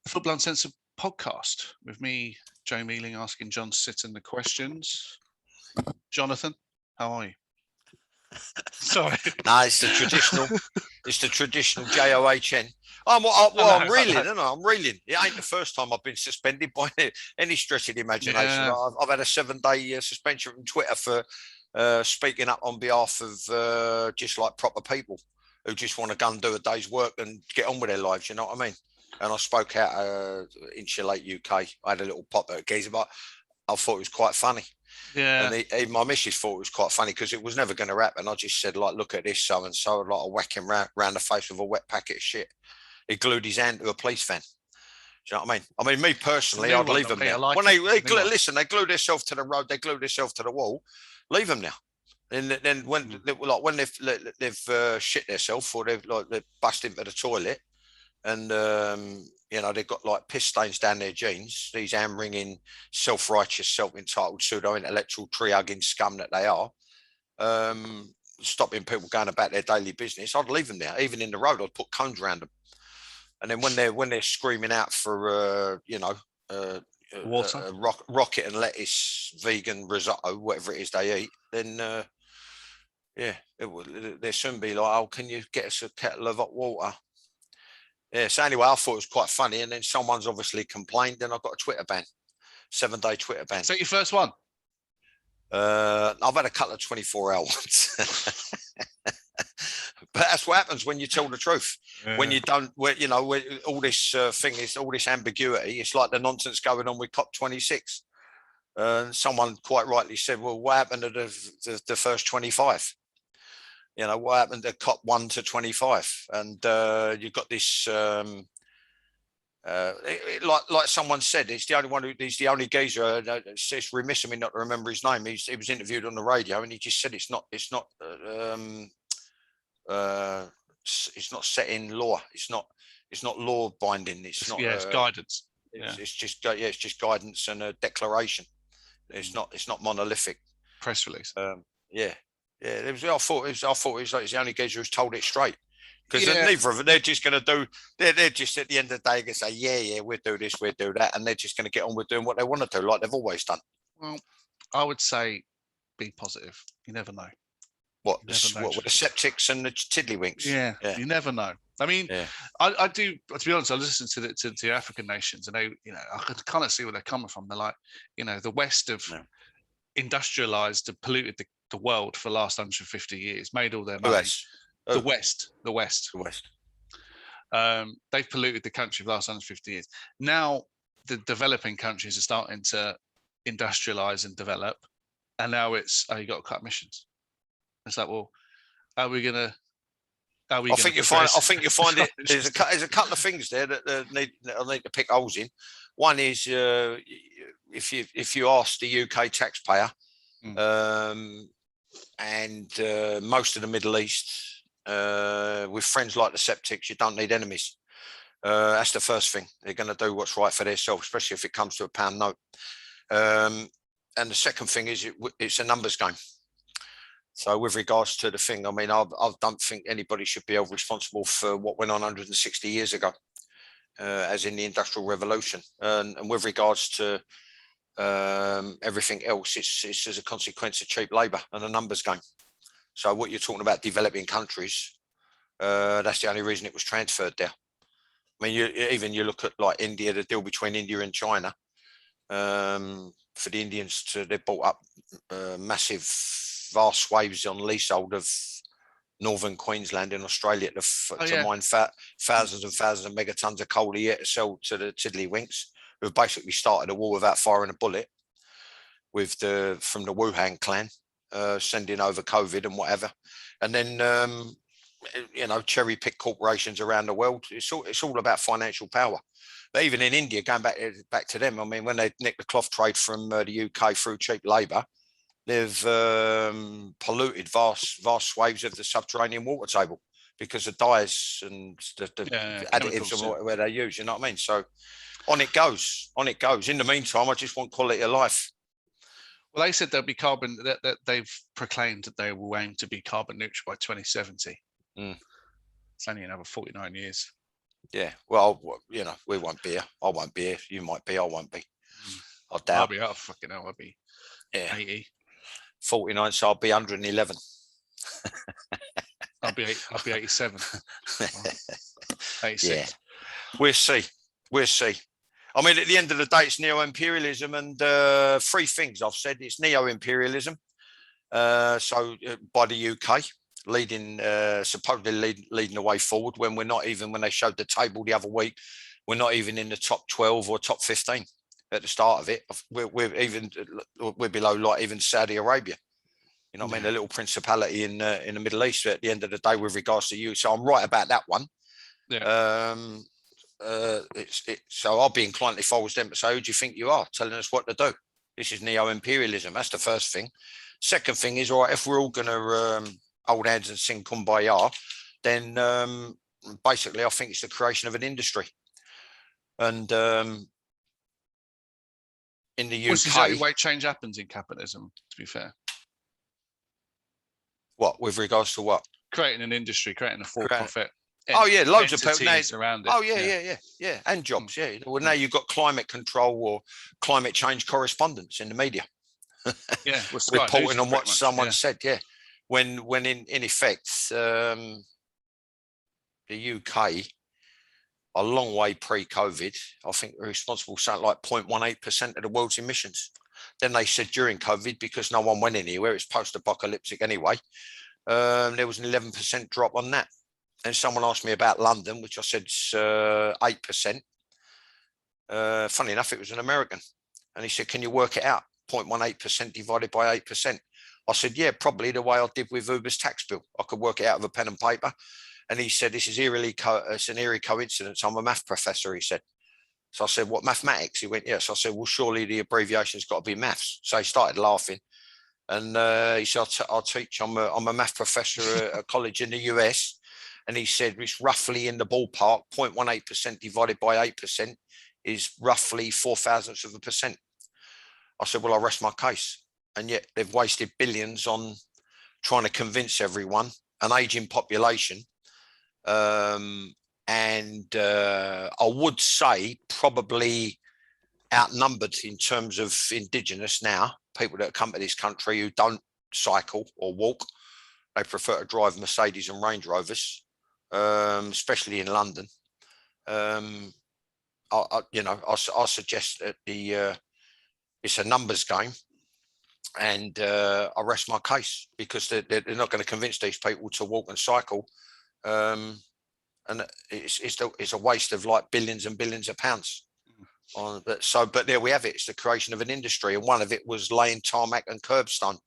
Football Uncensored podcast with me, Joe Mealing, asking John Sitton the questions. Jonathan, how are you? Sorry. No, it's the traditional. It's the traditional JOHN. I'm reeling, isn't I? I'm reeling. It ain't the first time I've been suspended by any stretch of the imagination. Yeah. I've had a 7-day suspension from Twitter for speaking up on behalf of just like proper people who just want to go and do a day's work and get on with their lives. You know what I mean? And I spoke out Insulate UK. I had a little pop at geezer, but I thought it was quite funny. Yeah. And even my missus thought it was quite funny because it was never going to happen. I just said, like, look at this so and so, like a whack him round the face with a wet packet of shit. He glued his hand to a police van. Do you know what I mean? Me personally, I'd leave them there. When they glue themselves to the road, they glue themselves to the wall. Leave them there. And then when they've shit themselves or they've bust into the toilet, and they've got like piss stains down their jeans. These hand-wringing, self-righteous, self-entitled, pseudo-intellectual, tree-hugging scum that they are, stopping people going about their daily business. I'd leave them there. Even in the road, I'd put cones around them. And then when they're screaming out for water, rocket and lettuce, vegan risotto, whatever it is they eat, then they'll soon be like, oh, can you get us a kettle of hot water? Yeah, so anyway, I thought it was quite funny, and then someone's obviously complained, and I got a Twitter ban, 7-day Twitter ban. Is that your first one? I've had a couple of 24-hour ones. But that's what happens when you tell the truth. Yeah. When you don't, all this thing is all this ambiguity. It's like the nonsense going on with COP26. Someone quite rightly said, "Well, what happened to the first 25? What happened to COP 1 to 25?" And you've got this, like someone said, he's the only geezer. It's remiss of me not to remember his name. He was interviewed on the radio, and he just said it's not set in law. It's not law binding. It's guidance. It's just guidance and a declaration. It's not monolithic. Press release. I thought it was like the only geezer who's told it straight. Because neither of them, they're just going to do. They're just at the end of the day going to say, yeah, we'll do this, we'll do that, and they're just going to get on with doing what they want to do, like they've always done. Well, I would say, be positive. You never know. What with the septics and the tiddlywinks? Yeah, you never know. I mean, I do. To be honest, I listen to the African nations, and they, I can kind of see where they're coming from. They're like, the West have industrialized and polluted the world for the last 150 years, made all their money. The West. They've polluted the country for the last 150 years. Now the developing countries are starting to industrialize and develop, and now it's you got to cut emissions. It's like, well, I think you find it. There's a couple of things there that I need to pick holes in. One is if you ask the UK taxpayer, and most of the Middle East, with friends like the septics, you don't need enemies. That's the first thing. They're going to do what's right for themselves, especially if it comes to a pound note. And the second thing is it's a numbers game. So with regards to the thing, I mean, I don't think anybody should be held responsible for what went on 160 years ago, as in the Industrial Revolution. And with regards to everything else, it's as a consequence of cheap labour and a numbers game. So what you're talking about, developing countries, that's the only reason it was transferred there. I mean, you look at like India, the deal between India and China, for the Indians they bought up vast swathes on leasehold of northern Queensland in Australia to mine thousands and thousands of megatons of coal a year to sell to the tiddlywinks, who basically started a war without firing a bullet from the Wuhan clan, sending over COVID and whatever. And then, cherry pick corporations around the world. It's all about financial power. But even in India, going back to them, I mean, when they nicked the cloth trade from the UK through cheap labour, they've polluted vast swathes of the subterranean water table because of dyes and the additives where they use. You know what I mean? So on it goes. In the meantime, I just want quality of life. Well, they said they'll be carbon. That they've proclaimed that they will aim to be carbon neutral by 2070. It's only another 49 years. Yeah. Well, you know, we won't be here. I won't be here. You might be. I won't be. I doubt. I'll be out. Fucking hell, I'll be 80. 49, so I'll be 111. I'll be 87. 86. Yeah. We'll see. I mean, at the end of the day, it's neo-imperialism, and three things I've said. It's neo-imperialism. So by the UK supposedly leading the way forward, when we're not even, when they showed the table the other week, we're not even in the top 12 or top 15 at the start of it. We're below like even Saudi Arabia. You know what I mean? A little principality in the Middle East at the end of the day with regards to you. So I'm right about that one. Yeah. So I'll be inclined if I was them to say, who do you think you are, telling us what to do? This is neo-imperialism. That's the first thing. Second thing is, all right, if we're all going to hold hands and sing Kumbaya, then basically I think it's the creation of an industry. And in the UK... Which is the only way change happens in capitalism, to be fair. What, with regards to what? Creating an industry, creating a for-profit. Oh yeah, loads of people around it. Oh yeah, and jobs. Yeah. Well, now you've got climate control or climate change correspondence in the media. Yeah, reporting on what someone said. Yeah, when in effect, the UK, a long way pre-COVID, I think we're responsible for something like 0.18% of the world's emissions. Then they said during COVID, because no one went anywhere, it's post-apocalyptic anyway. There was an 11% drop on that. And someone asked me about London, which I said is 8%. Funny enough, it was an American. And he said, can you work it out? 0.18% divided by 8%. I said, yeah, probably the way I did with Uber's tax bill. I could work it out with a pen and paper. And he said, this is it's an eerie coincidence. I'm a math professor, he said. So I said, what, mathematics? He went, yes. I said, well, surely the abbreviation's got to be maths. So he started laughing. And he said, I'll teach. I'm a math professor at a college in the US. And he said, it's roughly in the ballpark, 0.18% divided by 8% is roughly 0.04%. I said, well, I'll rest my case. And yet they've wasted billions on trying to convince everyone, an aging population. And I would say probably outnumbered in terms of indigenous now, people that come to this country who don't cycle or walk. They prefer to drive Mercedes and Range Rovers. Especially in London. I suggest that it's a numbers game, and I rest my case because they're not going to convince these people to walk and cycle, and it's a waste of like billions and billions of pounds. But there we have it. It's the creation of an industry, and one of it was laying tarmac and curbstone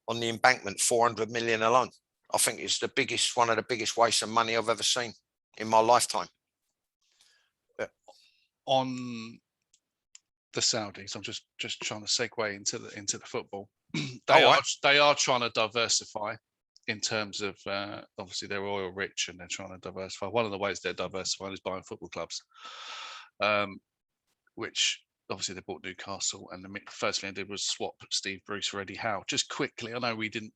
on the embankment, 400 million alone. I think it's one of the biggest wastes of money I've ever seen in my lifetime. Yeah. On the Saudis, I'm just trying to segue into the football. They are trying to diversify in terms of obviously they're oil rich and they're trying to diversify. One of the ways they're diversifying is buying football clubs, which obviously they bought Newcastle, and the first thing they did was swap Steve Bruce for Eddie Howe. Just quickly, I know we didn't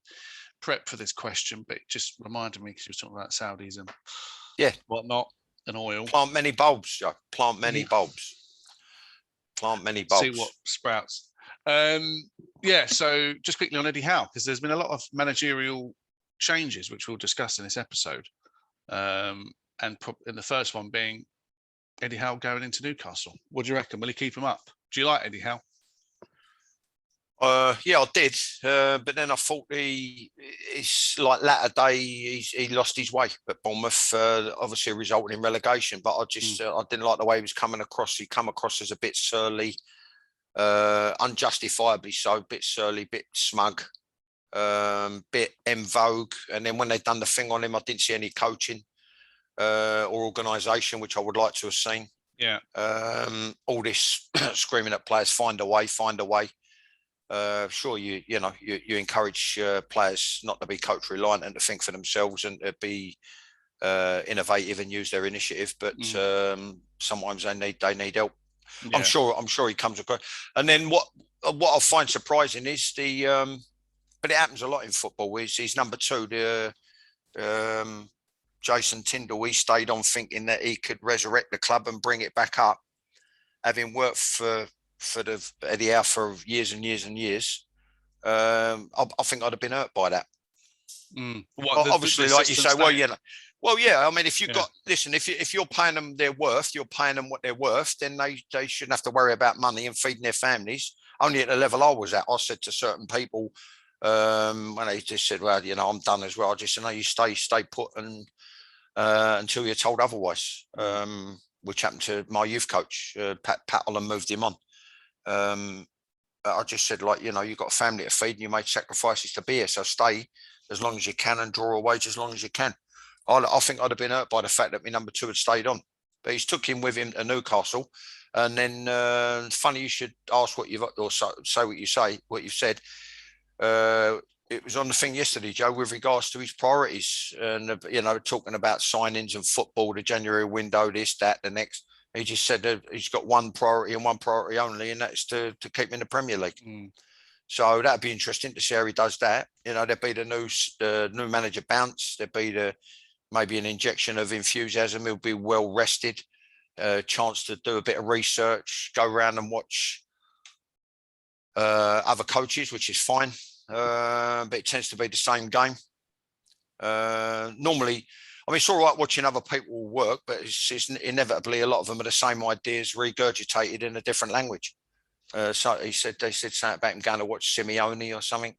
prep for this question, but it just reminded me because you were talking about Saudis and whatnot and oil. Plant many bulbs, Joe. Plant many bulbs. Plant many bulbs. See what sprouts. So just quickly on Eddie Howe, because there's been a lot of managerial changes, which we'll discuss in this episode. And the first one being Eddie Howe going into Newcastle. What do you reckon? Will he keep him up? Do you like Eddie Howe? Yeah, I did, but then I thought he's like latter day. He lost his way at Bournemouth, obviously resulting in relegation. But I just I didn't like the way he was coming across. He come across as a bit surly, unjustifiably so. Bit surly, bit smug, bit en vogue. And then when they done the thing on him, I didn't see any coaching or organisation, which I would like to have seen. Yeah. All this screaming at players, find a way, find a way. Sure, you encourage players not to be coach reliant and to think for themselves and to be innovative and use their initiative. But sometimes they need help. Yeah. I'm sure he comes across. And then what I find surprising is but it happens a lot in football. Is he's number two. Jason Tyndall, he stayed on thinking that he could resurrect the club and bring it back up, having worked for the Eddie Howe for years and years and years. I think I'd have been hurt by that. Obviously, like you say, well, yeah. I mean, if you've got, listen, if you're paying them their worth, you're paying them what they're worth, then they shouldn't have to worry about money and feeding their families. Only at the level I was at, I said to certain people, when they just said, well, you know, I'm done as well. I just said, no, you stay put and until you're told otherwise. Which happened to my youth coach, Pat Holland, moved him on. I just said, like, you know, you've got a family to feed and you made sacrifices to be here, so stay as long as you can and draw a wage as long as you can. I think I'd have been hurt by the fact that my number 2 had stayed on, but he's took him with him to Newcastle. And then, funny you should ask what you've, or say what you've said. It was on the thing yesterday, Joe, with regards to his priorities, and you know, talking about signings and football, the January window, this, that, the next. He just said that he's got one priority and one priority only, and that's to keep in the Premier League. So that'd be interesting to see how he does that. You know, there'd be the new manager bounce. There'd be maybe an injection of enthusiasm. He'll be well rested. Chance to do a bit of research, go around and watch other coaches, which is fine. But it tends to be the same game. Normally, I mean, it's all right watching other people work, but it's inevitably a lot of them are the same ideas regurgitated in a different language. So they said something about him going to watch Simeone or something,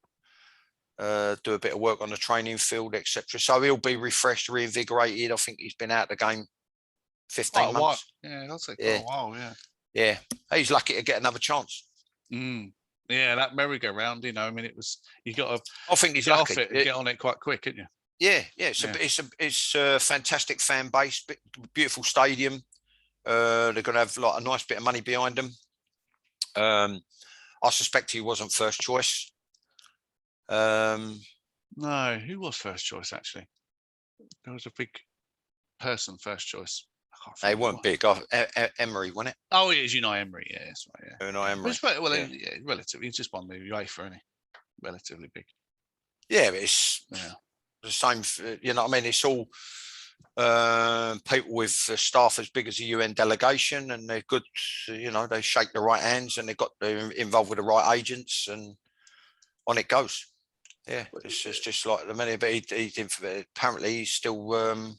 do a bit of work on the training field, etc. So he'll be refreshed, reinvigorated. I think he's been out of the game 15 months. Yeah, that's like a while. Yeah, he's lucky to get another chance. Yeah, that merry-go-round, you know, I mean, it was, you got to, I think he's get lucky. off it and get on it quite quick, isn't you? Yeah. It's a fantastic fan base, beautiful stadium. They're going to have like a nice bit of money behind them. I suspect he wasn't first choice. No, who was first choice, actually? There was a big person first choice. They weren't big. Emery, wasn't it? Oh, it is Unai Emery. Yeah, that's right. Yeah. Unai Emery. Yeah, relatively. He's just won the UEFA, isn't he? Relatively big. Yeah, but it's the same. You know what I mean? It's all people with staff as big as the UN delegation, and they're good. You know, they shake the right hands, and they're involved with the right agents, and on it goes. Yeah, it's just like the minute. But apparently he's still.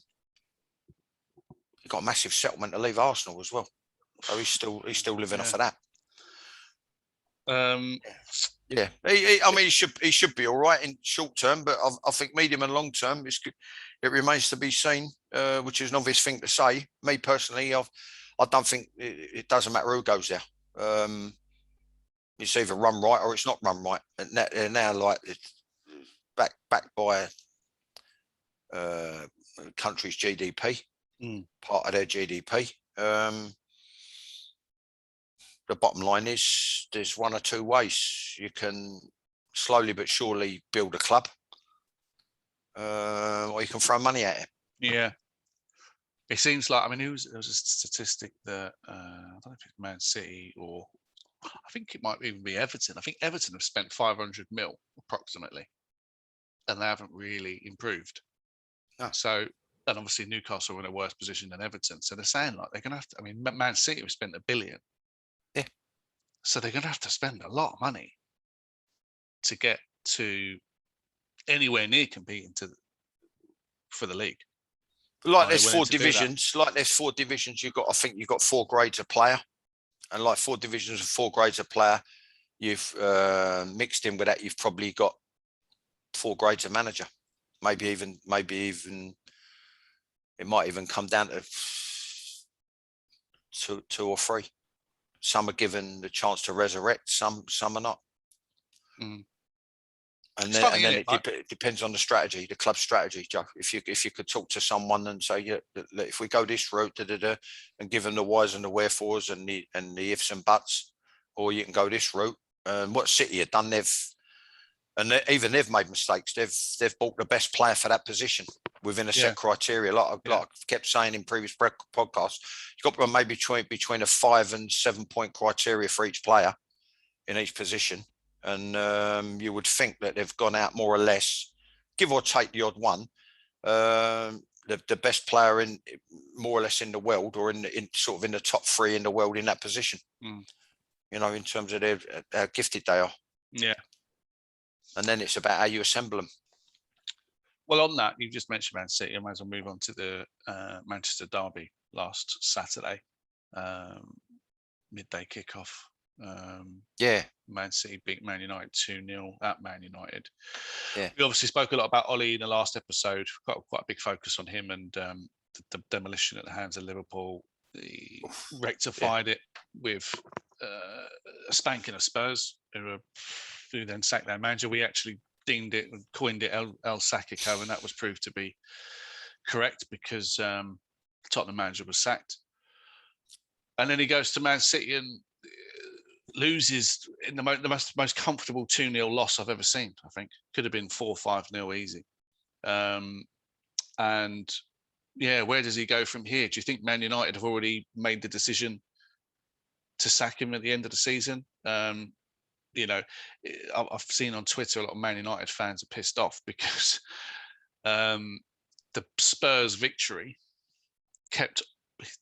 He got a massive settlement to leave Arsenal as well, so he's still living off of that. Yeah, I mean, he should be all right in short term, but I think medium and long term, it remains to be seen, which is an obvious thing to say. Me personally, I don't think it doesn't matter who goes there. It's either run right or it's not run right, and now like backed by country's GDP. Part of their GDP. The bottom line is there's one or two ways you can slowly but surely build a club, or you can throw money at it. Yeah, it seems like, I mean, there was a statistic that I don't know if it's Man City or I think it might even be Everton. I think Everton have spent 500 mil approximately, and they haven't really improved. No. So. And obviously Newcastle are in a worse position than Everton. So they're saying like they're going to have to, I mean, Man City have spent $1 billion. Yeah. So they're going to have to spend a lot of money to get to anywhere near competing for the league. Like there's 4 divisions. I think you've got 4 grades of player. And like 4 divisions of 4 grades of player, you've mixed in with that, you've probably got 4 grades of manager. Maybe even it might even come down to 2 or 3. Some are given the chance to resurrect, some are not. And then it depends on the strategy, the club strategy, Joe. If you could talk to someone and say, yeah, if we go this route, and give them the whys and the wherefores and the ifs and buts, or you can go this route. And what City have done, they've made mistakes. They've bought the best player for that position within a set criteria. Like I've kept saying in previous podcasts, you've got maybe between a 5 and 7 point criteria for each player in each position. And you would think that they've gone out more or less, give or take the odd one, the best player in more or less in the world, or in sort of in the top 3 in the world in that position. You know, in terms of how gifted they are. Yeah. And then it's about how you assemble them. Well, on that, you just mentioned Man City. I might as well move on to the Manchester derby last Saturday, midday kickoff. Man City beat Man United 2-0 at Man United. Yeah. We obviously spoke a lot about Ollie in the last episode. Quite a big focus on him and the demolition at the hands of Liverpool. He rectified it with a spanking of Spurs, who then sacked their manager. We actually deemed it and coined it El Sackico, and that was proved to be correct because the Tottenham manager was sacked. And then he goes to Man City and loses in the most comfortable 2-0 loss I've ever seen. I think could have been 4-5-0 easy. And yeah, where does he go from here? Do you think Man United have already made the decision to sack him at the end of the season? You know, I've seen on Twitter a lot of Man United fans are pissed off because the Spurs victory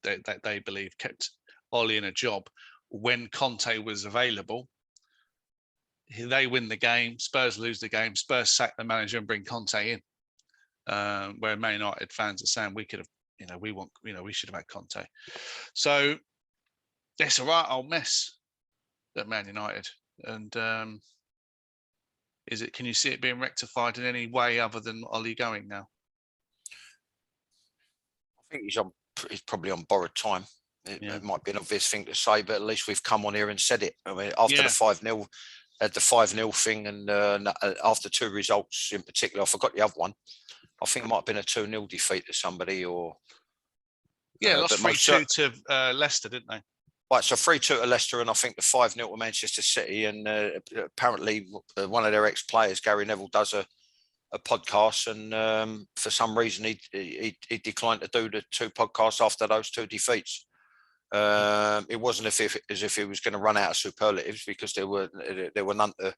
they believe kept Ollie in a job when Conte was available. They win the game, Spurs lose the game, Spurs sack the manager and bring Conte in. Where Man United fans are saying we could have, we should have had Conte. So it's a right old mess at Man United. And can you see it being rectified in any way other than Ollie going now? I think he's probably on borrowed time. It might be an obvious thing to say, but at least we've come on here and said it. I mean, after the 5-0, had the 5-0 thing, and after 2 results in particular, I forgot the other one. I think it might have been a 2-0 defeat to somebody, or lost 3-2 to Leicester, didn't they? Right, so 3-2 to Leicester, and I think the 5-0 to Manchester City. And apparently, one of their ex-players, Gary Neville, does a podcast, and for some reason, he declined to do the 2 podcasts after those 2 defeats. It wasn't as if he was going to run out of superlatives, because there were none to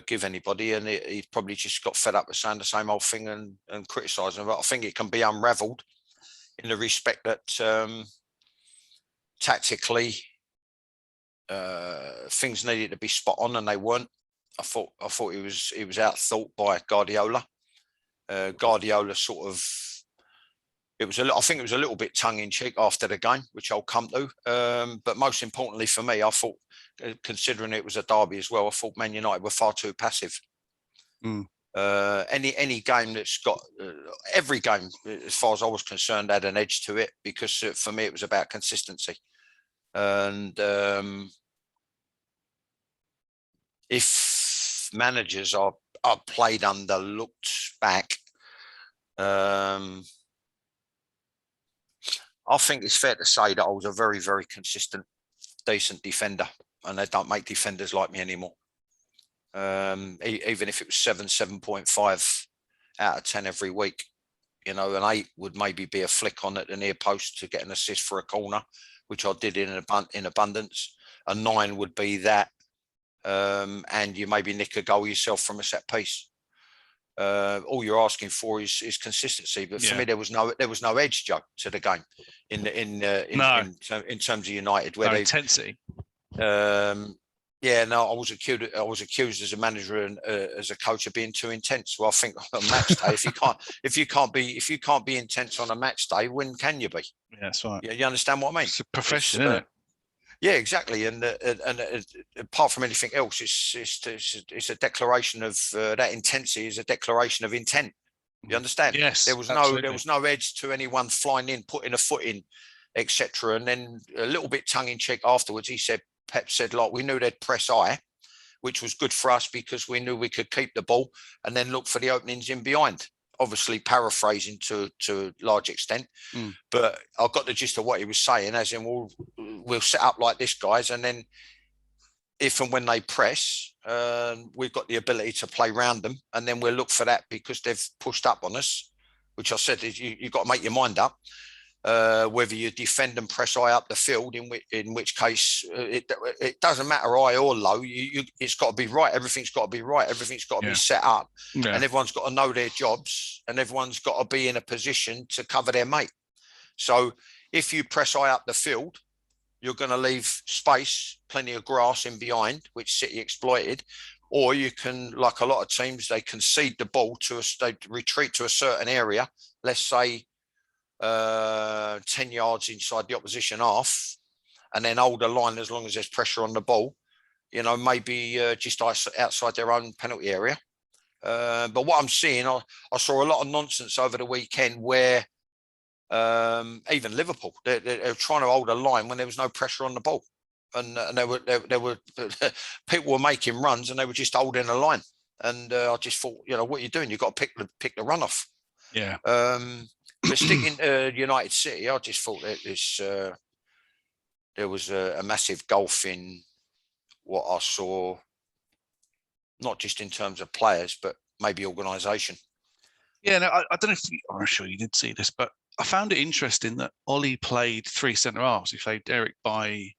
give anybody, and he probably just got fed up with saying the same old thing and criticising. But I think it can be unravelled in the respect that tactically things needed to be spot on, and they weren't. I thought he was outthought by Guardiola. Guardiola sort of. I think it was a little bit tongue-in-cheek after the game, which I'll come to. But most importantly for me, I thought, considering it was a derby as well, I thought Man United were far too passive. Any game that's got every game, as far as I was concerned, had an edge to it, because for me it was about consistency. And if managers are played under, looked back, I think it's fair to say that I was a very, very consistent, decent defender, and they don't make defenders like me anymore. Even if it was 7.5 out of 10 every week, an 8 would maybe be a flick on at the near post to get an assist for a corner, which I did in abundance. A 9 would be that, and you maybe nick a goal yourself from a set piece. All you're asking for is consistency, but for me there was no edge, Joe, to the game in terms of United, where intensity. I was accused as a manager and as a coach of being too intense. Well, I think on a match day, if you can't be intense on a match day, when can you be? Yeah, that's right. You understand what I mean? It's a profession, isn't it? Yeah, exactly. And apart from anything else, it's a declaration of that intensity is a declaration of intent. You understand? Yes. There was no edge to anyone flying in, putting a foot in, etc. And then a little bit tongue in cheek afterwards, Pep said, like, we knew they'd press high, which was good for us because we knew we could keep the ball and then look for the openings in behind. Obviously paraphrasing to a large extent, but I got the gist of what he was saying, as in we'll set up like this, guys, and then if and when they press, we've got the ability to play around them, and then we'll look for that because they've pushed up on us, which I said is you've got to make your mind up. whether you defend and press high up the field, in which case it doesn't matter high or low. It's got to be right. Everything's got to be right. Everything's got to be set up, and everyone's got to know their jobs, and everyone's got to be in a position to cover their mate. So if you press high up the field, you're going to leave space, plenty of grass in behind, which City exploited. Or you can, like a lot of teams, they concede the ball they retreat to a certain area, let's say 10 yards inside the opposition half, and then hold the line as long as there's pressure on the ball, maybe just outside their own penalty area. But what I'm seeing, I saw a lot of nonsense over the weekend where even Liverpool, they're trying to hold a line when there was no pressure on the ball. And there were people were making runs and they were just holding a line. And I just thought, what are you doing? You've got to pick the run off. Yeah. But sticking to United City, I just thought that there was a massive gulf in what I saw, not just in terms of players, but maybe organisation. Yeah, no, I don't know if I'm sure you did see this, but I found it interesting that Ollie played 3 centre halves. He played Derek Bailly,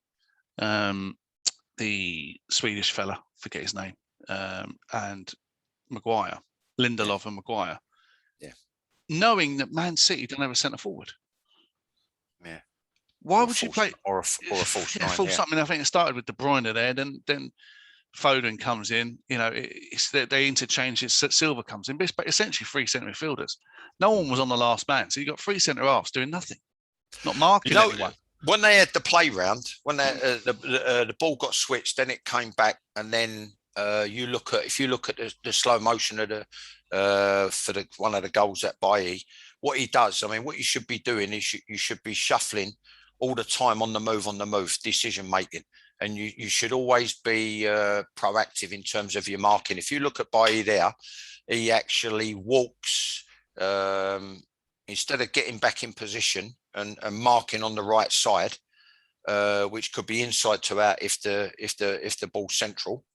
the Swedish fella, forget his name, and Maguire, Lindelof and Maguire. Yeah. Knowing that Man City don't have a centre forward. Yeah. Why would you play or a false nine? False something. I think it started with De Bruyne there, then Foden comes in. They interchange it. Silva comes in, but essentially 3 centre midfielders. No one was on the last man, so you got 3 centre halves doing nothing, not marking anyone. When they had the play round, when the ball got switched, then it came back, and then if you look at the slow motion of one of the goals at Bailly, what he does, what you should be doing is you should be shuffling all the time on the move, decision making, and you should always be proactive in terms of your marking. If you look at Bailly there, he actually walks instead of getting back in position and marking on the right side, which could be inside to out if the ball's central,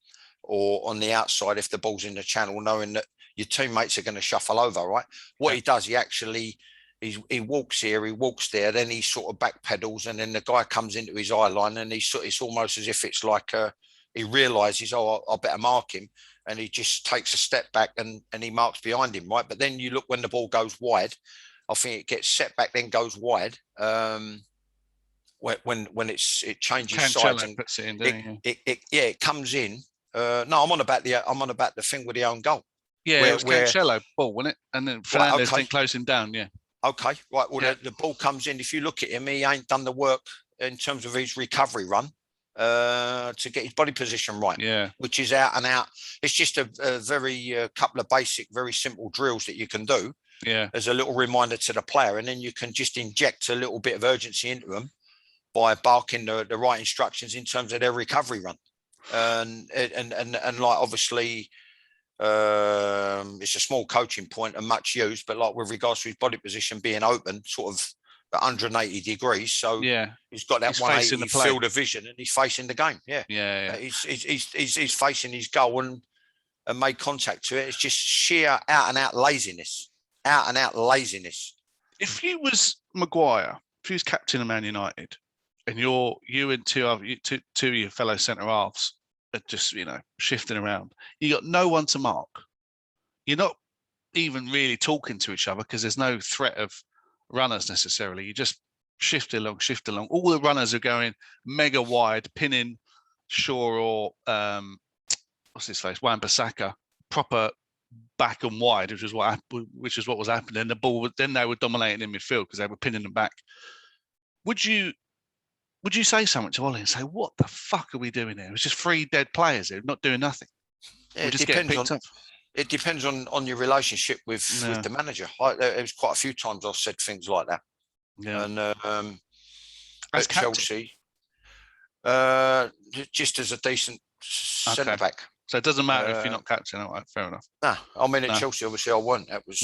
or on the outside if the ball's in the channel, knowing that your teammates are going to shuffle over, right? What he does, he walks here, he walks there, then he sort of back pedals, and then the guy comes into his eye line, and it's almost as if it's like he realises, I better mark him, and he just takes a step back and he marks behind him, right? But then you look when the ball goes wide, I think it gets set back, then goes wide. When it changes sides and puts it in, it comes in. No, I'm on about the thing with the own goal. Yeah, it was Cancelo ball, wasn't it? And then Fernandes didn't close him down. Yeah. Okay, right. Well, the ball comes in. If you look at him, he ain't done the work in terms of his recovery run to get his body position right. Yeah. Which is out and out. It's just a very couple of basic, very simple drills that you can do. Yeah. As a little reminder to the player, and then you can just inject a little bit of urgency into them by barking the right instructions in terms of their recovery run. And like obviously. It's a small coaching point and much used, but like with regards to his body position being open, sort of 180 degrees, so he's got that 180 field of vision, and he's facing the game. He's facing his goal and made contact to it. It's just sheer out and out laziness. If you was Maguire, if you was captain of Man United, and you and two of your fellow centre halves just shifting around, you got no one to mark. You're not even really talking to each other because there's no threat of runners necessarily. You just shift along. All the runners are going mega wide, pinning Shaw or what's his face, Wan-Bissaka, proper back and wide, which is what was happening. The ball, then they were dominating in midfield because they were pinning them back. Would you say something to Ollie and say, what the fuck are we doing here? It's just 3 dead players here, not doing nothing. It depends on your relationship with the manager. There was quite a few times I've said things like that. Yeah. And as at Chelsea, just as a decent centre back. So it doesn't matter if you're not captain. All right, fair enough. No, at Chelsea, obviously, I won. That was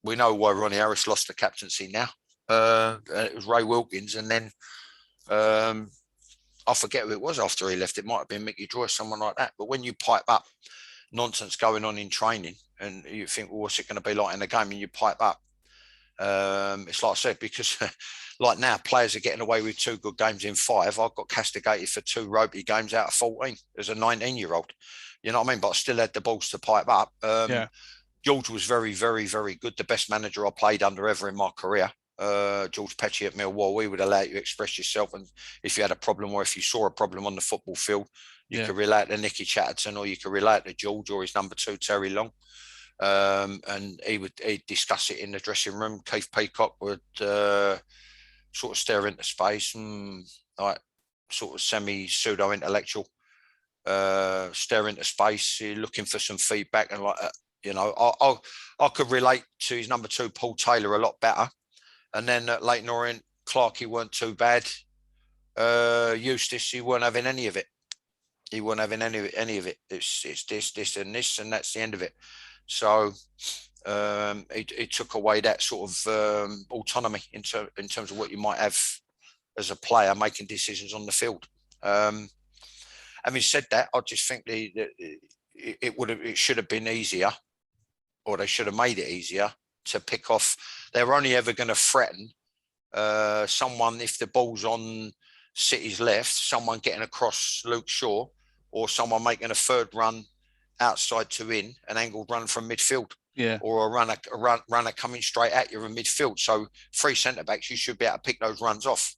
we know why Ronnie Harris lost the captaincy now. It was Ray Wilkins, and then I forget who it was after he left. It might have been Mickey Joyce, someone like that. But when you pipe up nonsense going on in training, and you think, well, what's it going to be like in the game, and you pipe up, It's like I said, because like now players are getting away with 2 good games in 5. I got castigated for 2 ropey games out of 14 as a 19-year-old. You know what I mean? But I still had the balls to pipe up. George was very, very, very good. The best manager I played under ever in my career. George Petchy at Millwall, we would allow you to express yourself, and if you had a problem or if you saw a problem on the football field, you could relate to Nicky Chatterton, or you could relate to George or his number 2 Terry Long, and he'd discuss it in the dressing room. Keith Peacock would sort of stare into space and like sort of semi-pseudo intellectual stare into space, looking for some feedback, and like you know, I could relate to his number 2 Paul Taylor a lot better. And then at Leighton Orient, Clarkey weren't too bad. Eustace, he weren't having any of it. He weren't having any of it. It's this, and this, and that's the end of it. So it took away that sort of autonomy in terms of what you might have as a player making decisions on the field. Having said that, I just think it should have been easier, or they should have made it easier to pick off. They're only ever going to threaten someone if the ball's on City's left, someone getting across Luke Shaw, or someone making a third run outside to in, an angled run from midfield, or a runner coming straight at you in midfield. So 3 centre-backs, you should be able to pick those runs off,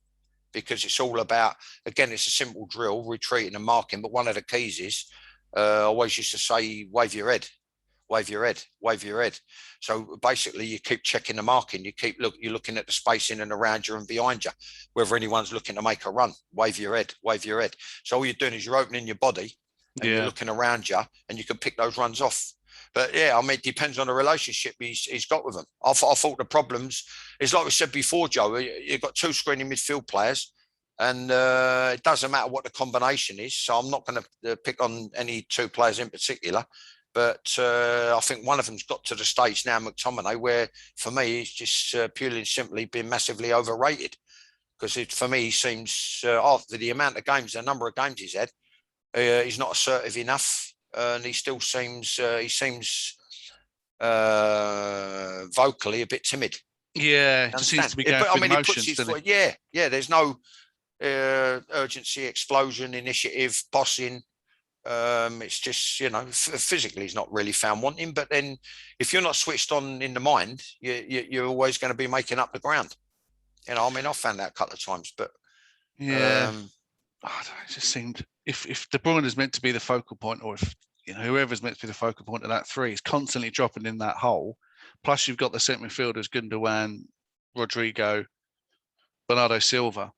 because it's all about, again, it's a simple drill, retreating and marking. But one of the keys is, I always used to say, wave your head. Wave your head, wave your head. So basically, you keep checking the marking. You're looking at the space in and around you and behind you, whether anyone's looking to make a run. Wave your head, wave your head. So all you're doing is you're opening your body and you're looking around you, and you can pick those runs off. But yeah, I mean, it depends on the relationship he's got with them. I thought the problems is, like we said before, Joe. You've got 2 screening midfield players, and it doesn't matter what the combination is. So I'm not going to pick on any 2 players in particular. But I think one of them's got to the stage now, McTominay, where for me, he's just purely and simply been massively overrated. Because for me, he seems, after the amount of games, the number of games he's had, he's not assertive enough. And he still seems, vocally a bit timid. Yeah, just seems to be going through the motions, doesn't he? Yeah, there's no urgency, explosion, initiative, bossing. It's just, you know, physically he's not really found wanting, but then if you're not switched on in the mind, you're always going to be making up the ground. You know, I mean, I've found that a couple of times, but I don't know, it just seemed if De Bruyne is meant to be the focal point, or if whoever's meant to be the focal point of that 3 is constantly dropping in that hole, plus you've got the centre midfielders Gundogan, Rodrigo, Bernardo Silva.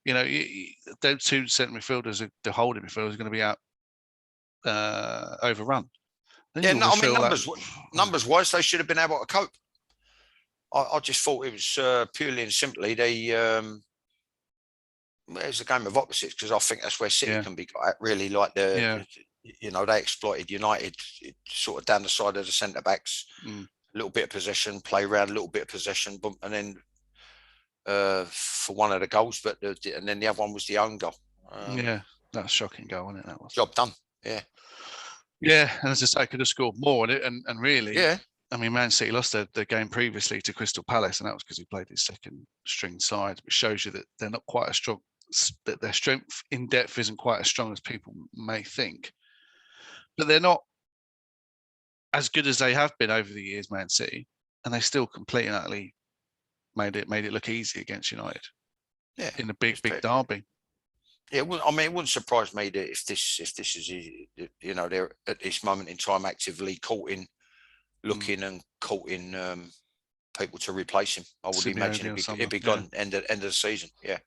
You know, those 2 centre midfielders, the holding midfielders, are going to be out overrun. Then numbers wise, they should have been able to cope. I just thought it was purely and simply it's a game of opposites, because I think that's where City can be at, really. Like they exploited United sort of down the side of the centre backs, a little bit of possession, play around, a little bit of possession, and then for one of the goals, and then the other one was the own goal. That's a shocking goal, wasn't it? That was job done. Yeah, and as I say, I could have scored more, and really, I mean, Man City lost the game previously to Crystal Palace, and that was because he played his second string side, which shows you that they're not quite as strong, that their strength in depth isn't quite as strong as people may think. But they're not as good as they have been over the years, Man City, and they still completely and utterly made it look easy against United. Yeah, in a big derby. Yeah, well, I mean, it wouldn't surprise me that if this is, you know, they're at this moment in time actively looking and courting people to replace him. I would imagine it'd be gone end of the season. Yeah.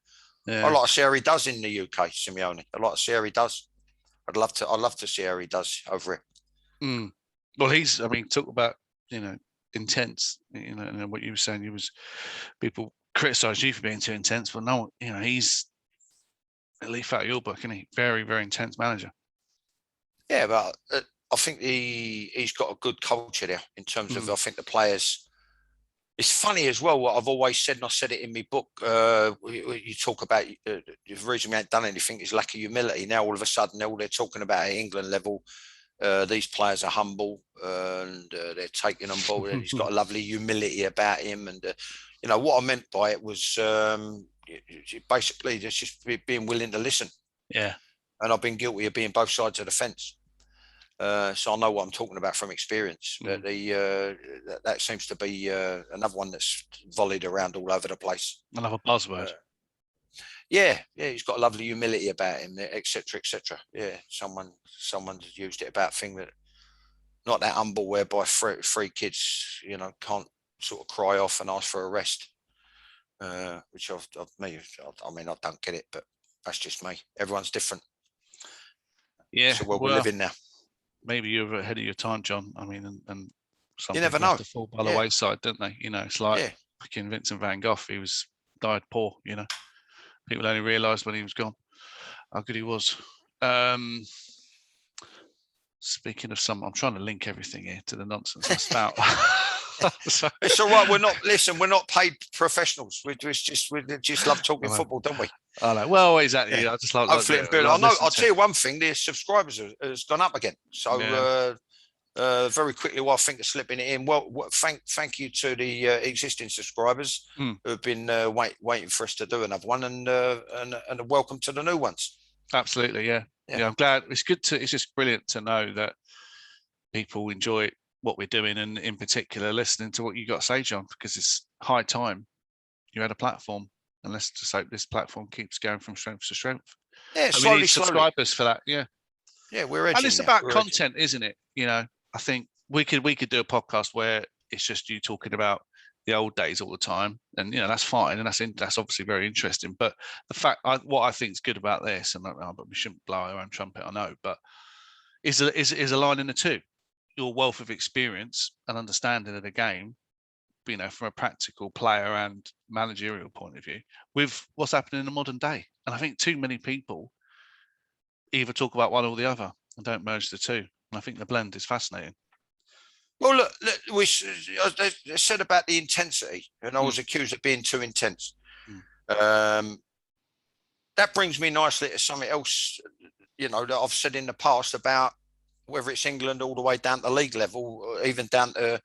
A lot of see how he does in the UK, Simeone. A lot of see how he does. I'd love to see how he does over it. Well, talk about, intense, and what you were saying, people criticise you for being too intense, but no, he's a leaf out of your book, isn't he? Very, very intense manager. Yeah, but I think he's got a good culture there in terms of, I think the players. It's funny as well, what I've always said, and I said it in my book, you talk about the reason we haven't done anything is lack of humility. Now, all of a sudden, all they're talking about at England level these players are humble and they're taking on board, and he's got a lovely humility about him. And you know what I meant by it was basically just being willing to listen. Yeah. And I've been guilty of being both sides of the fence. So I know what I'm talking about from experience. That seems to be another one that's volleyed around all over the place. Another buzzword. Yeah, he's got a lovely humility about him, etc., etc. Yeah, someone's used it about thing that not that humble, whereby three kids, you know, can't sort of cry off and ask for a rest. Which I mean, I don't get it, but that's just me. Everyone's different. Yeah, it's the world we live in now. Maybe you're ahead of your time, John. I mean, and some you never people know. have to fall by the wayside, don't they? You know, it's like fucking Vincent van Gogh. He died poor. You know, people only realised when he was gone how good he was. Speaking of I'm trying to link everything here to the nonsense I spout. So, it's all right. We're not paid professionals. We just love talking football, don't we? I know. Well, exactly. Yeah. I just like. Hopefully, I know. I'll tell you one thing: the subscribers has gone up again. So very quickly, while I think of slipping it in. Well, thank you to the existing subscribers who have been waiting for us to do another one, and welcome to the new ones. Absolutely, yeah. I'm glad. It's just brilliant to know that people enjoy what we're doing, and in particular listening to what you got to say, John, because it's high time you had a platform, and let's just hope this platform keeps going from strength to strength. Yeah, so we need subscribers for that. Yeah, we're edging. And it's about content, isn't it? You know, I think we could do a podcast where it's just you talking about the old days all the time, and you know that's fine, and that's obviously very interesting. But the fact, what I think is good about this, and but we shouldn't blow our own trumpet, I know, but is a line in the two. Your wealth of experience and understanding of the game, you know, from a practical player and managerial point of view, with what's happening in the modern day. And I think too many people either talk about one or the other and don't merge the two. And I think the blend is fascinating. Well, look, I said about the intensity, and I was accused of being too intense. That brings me nicely to something else, you know, that I've said in the past about whether it's England all the way down to league level, or even down to, I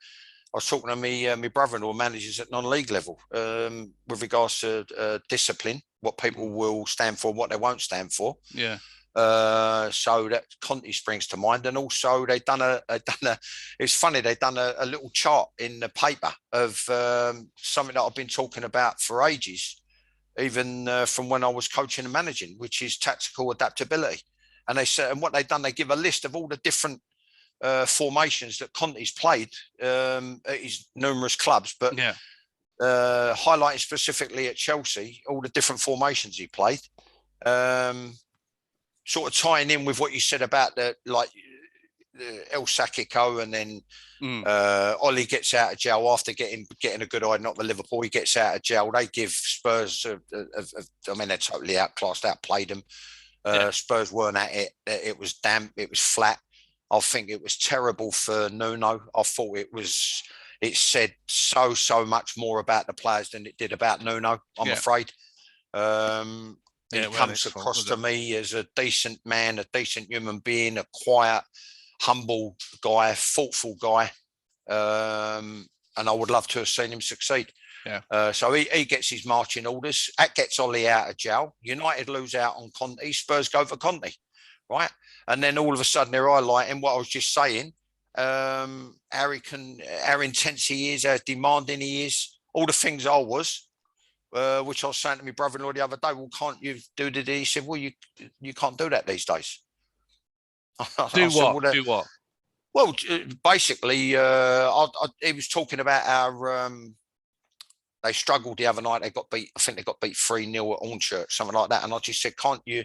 was talking to my brother-in-law managers at non-league level with regards to discipline, what people will stand for, what they won't stand for. Yeah. So that Conte springs to mind, and also they've done a it's funny, they've done a little chart in the paper of something that I've been talking about for ages, even from when I was coaching and managing, which is tactical adaptability. And they said, and what they've done, they give a list of all the different formations that Conte's played at his numerous clubs, but highlighting specifically at Chelsea, all the different formations he played. Sort of tying in with what you said about the El Sakico, and then Ollie gets out of jail after getting a good eye, not the Liverpool. He gets out of jail. They give Spurs, I mean, they're totally outclassed, outplayed them. Spurs weren't at it. It was damp. It was flat. I think it was terrible for Nuno. I thought it said so much more about the players than it did about Nuno, I'm afraid. He comes across to me as a decent man, a decent human being, a quiet, humble guy, thoughtful guy. And I would love to have seen him succeed. So he gets his marching orders. That gets Ollie out of jail. United lose out on Conte. Spurs go for Conte, right? And then all of a sudden they're highlighting what I was just saying. How intense he is, how demanding he is, all the things I was. Which I was saying to my brother-in-law the other day. Well, can't you do that? He said, "Well, you can't do that these days." Do what? Well, basically, he was talking about our. They struggled the other night. They got beat. I think they got beat 3-0 at Hornchurch, something like that. And I just said, "Can't you?"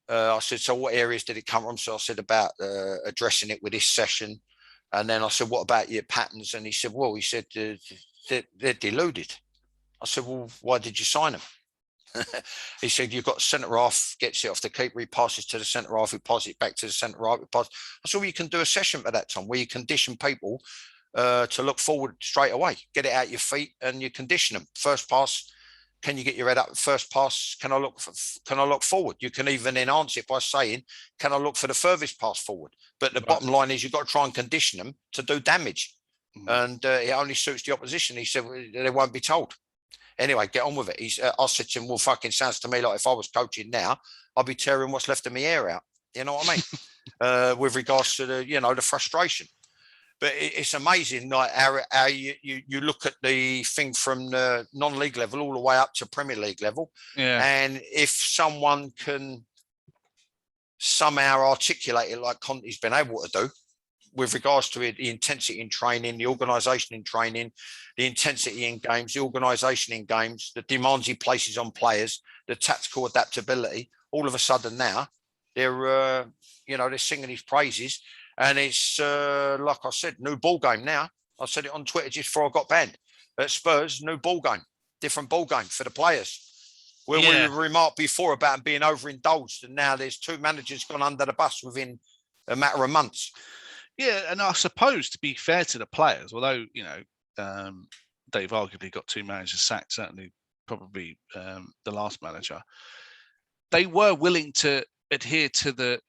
I said, "So what areas did it come from?" So I said about addressing it with this session, and then I said, "What about your patterns?" And he said, "Well, they're deluded." I said, "Well, why did you sign him?" He said, "You've got centre half, gets it off the keeper, he passes to the centre half, he passes it back to the centre half. I said, "Well, you can do a session at that time where you condition people to look forward straight away, get it out your feet, and you condition them. First pass, can you get your head up first pass? Can I look forward? You can even enhance it by saying, can I look for the furthest pass forward? But the bottom line is you've got to try and condition them to do damage. And it only suits the opposition. He said they won't be told. Anyway, get on with it. I said to him, well, fucking sounds to me like if I was coaching now, I'd be tearing what's left of my hair out. You know what I mean? With regards to the frustration. But it's amazing, like how you look at the thing from the non-league level all the way up to Premier League level. Yeah. And if someone can somehow articulate it like Conte's been able to do, with regards to it, the intensity in training, the organisation in training, the intensity in games, the organisation in games, the demands he places on players, the tactical adaptability, all of a sudden now they're singing his praises. And it's, like I said, new ball game now. I said it on Twitter just before I got banned. At Spurs, new ball game, different ball game for the players. Where we remarked before about them being overindulged, and now there's 2 managers gone under the bus within a matter of months. Yeah, and I suppose to be fair to the players, although they've arguably got 2 managers sacked, certainly probably the last manager, they were willing to adhere to the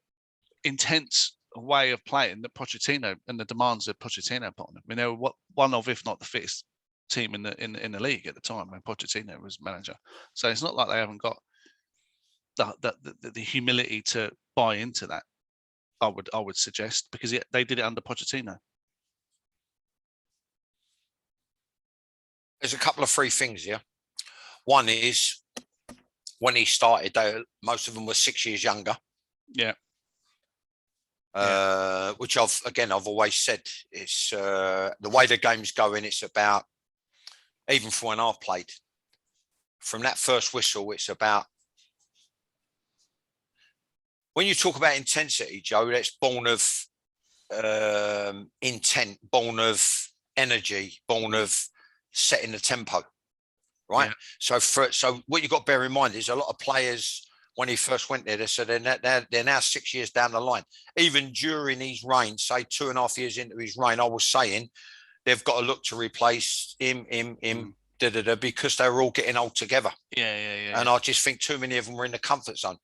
intense way of playing that Pochettino and the demands that Pochettino put on them. I mean, they were one of, if not the fittest team in the league at the time when Pochettino was manager. So it's not like they haven't got the humility to buy into that. I would suggest, because they did it under Pochettino. There's a couple of free things here. One is when he started, most of them were 6 years younger. Yeah. Which I've always said, it's the way the game's going. It's about, even for when I've played, from that first whistle, it's about, when you talk about intensity, Joe, that's born of intent, born of energy, born of setting the tempo, right? Yeah. So what you've got to bear in mind is a lot of players, when he first went there, they said they're now 6 years down the line. Even during his reign, say 2.5 years into his reign, I was saying they've got to look to replace him, because they were all getting old together. Yeah. And I just think too many of them were in the comfort zone.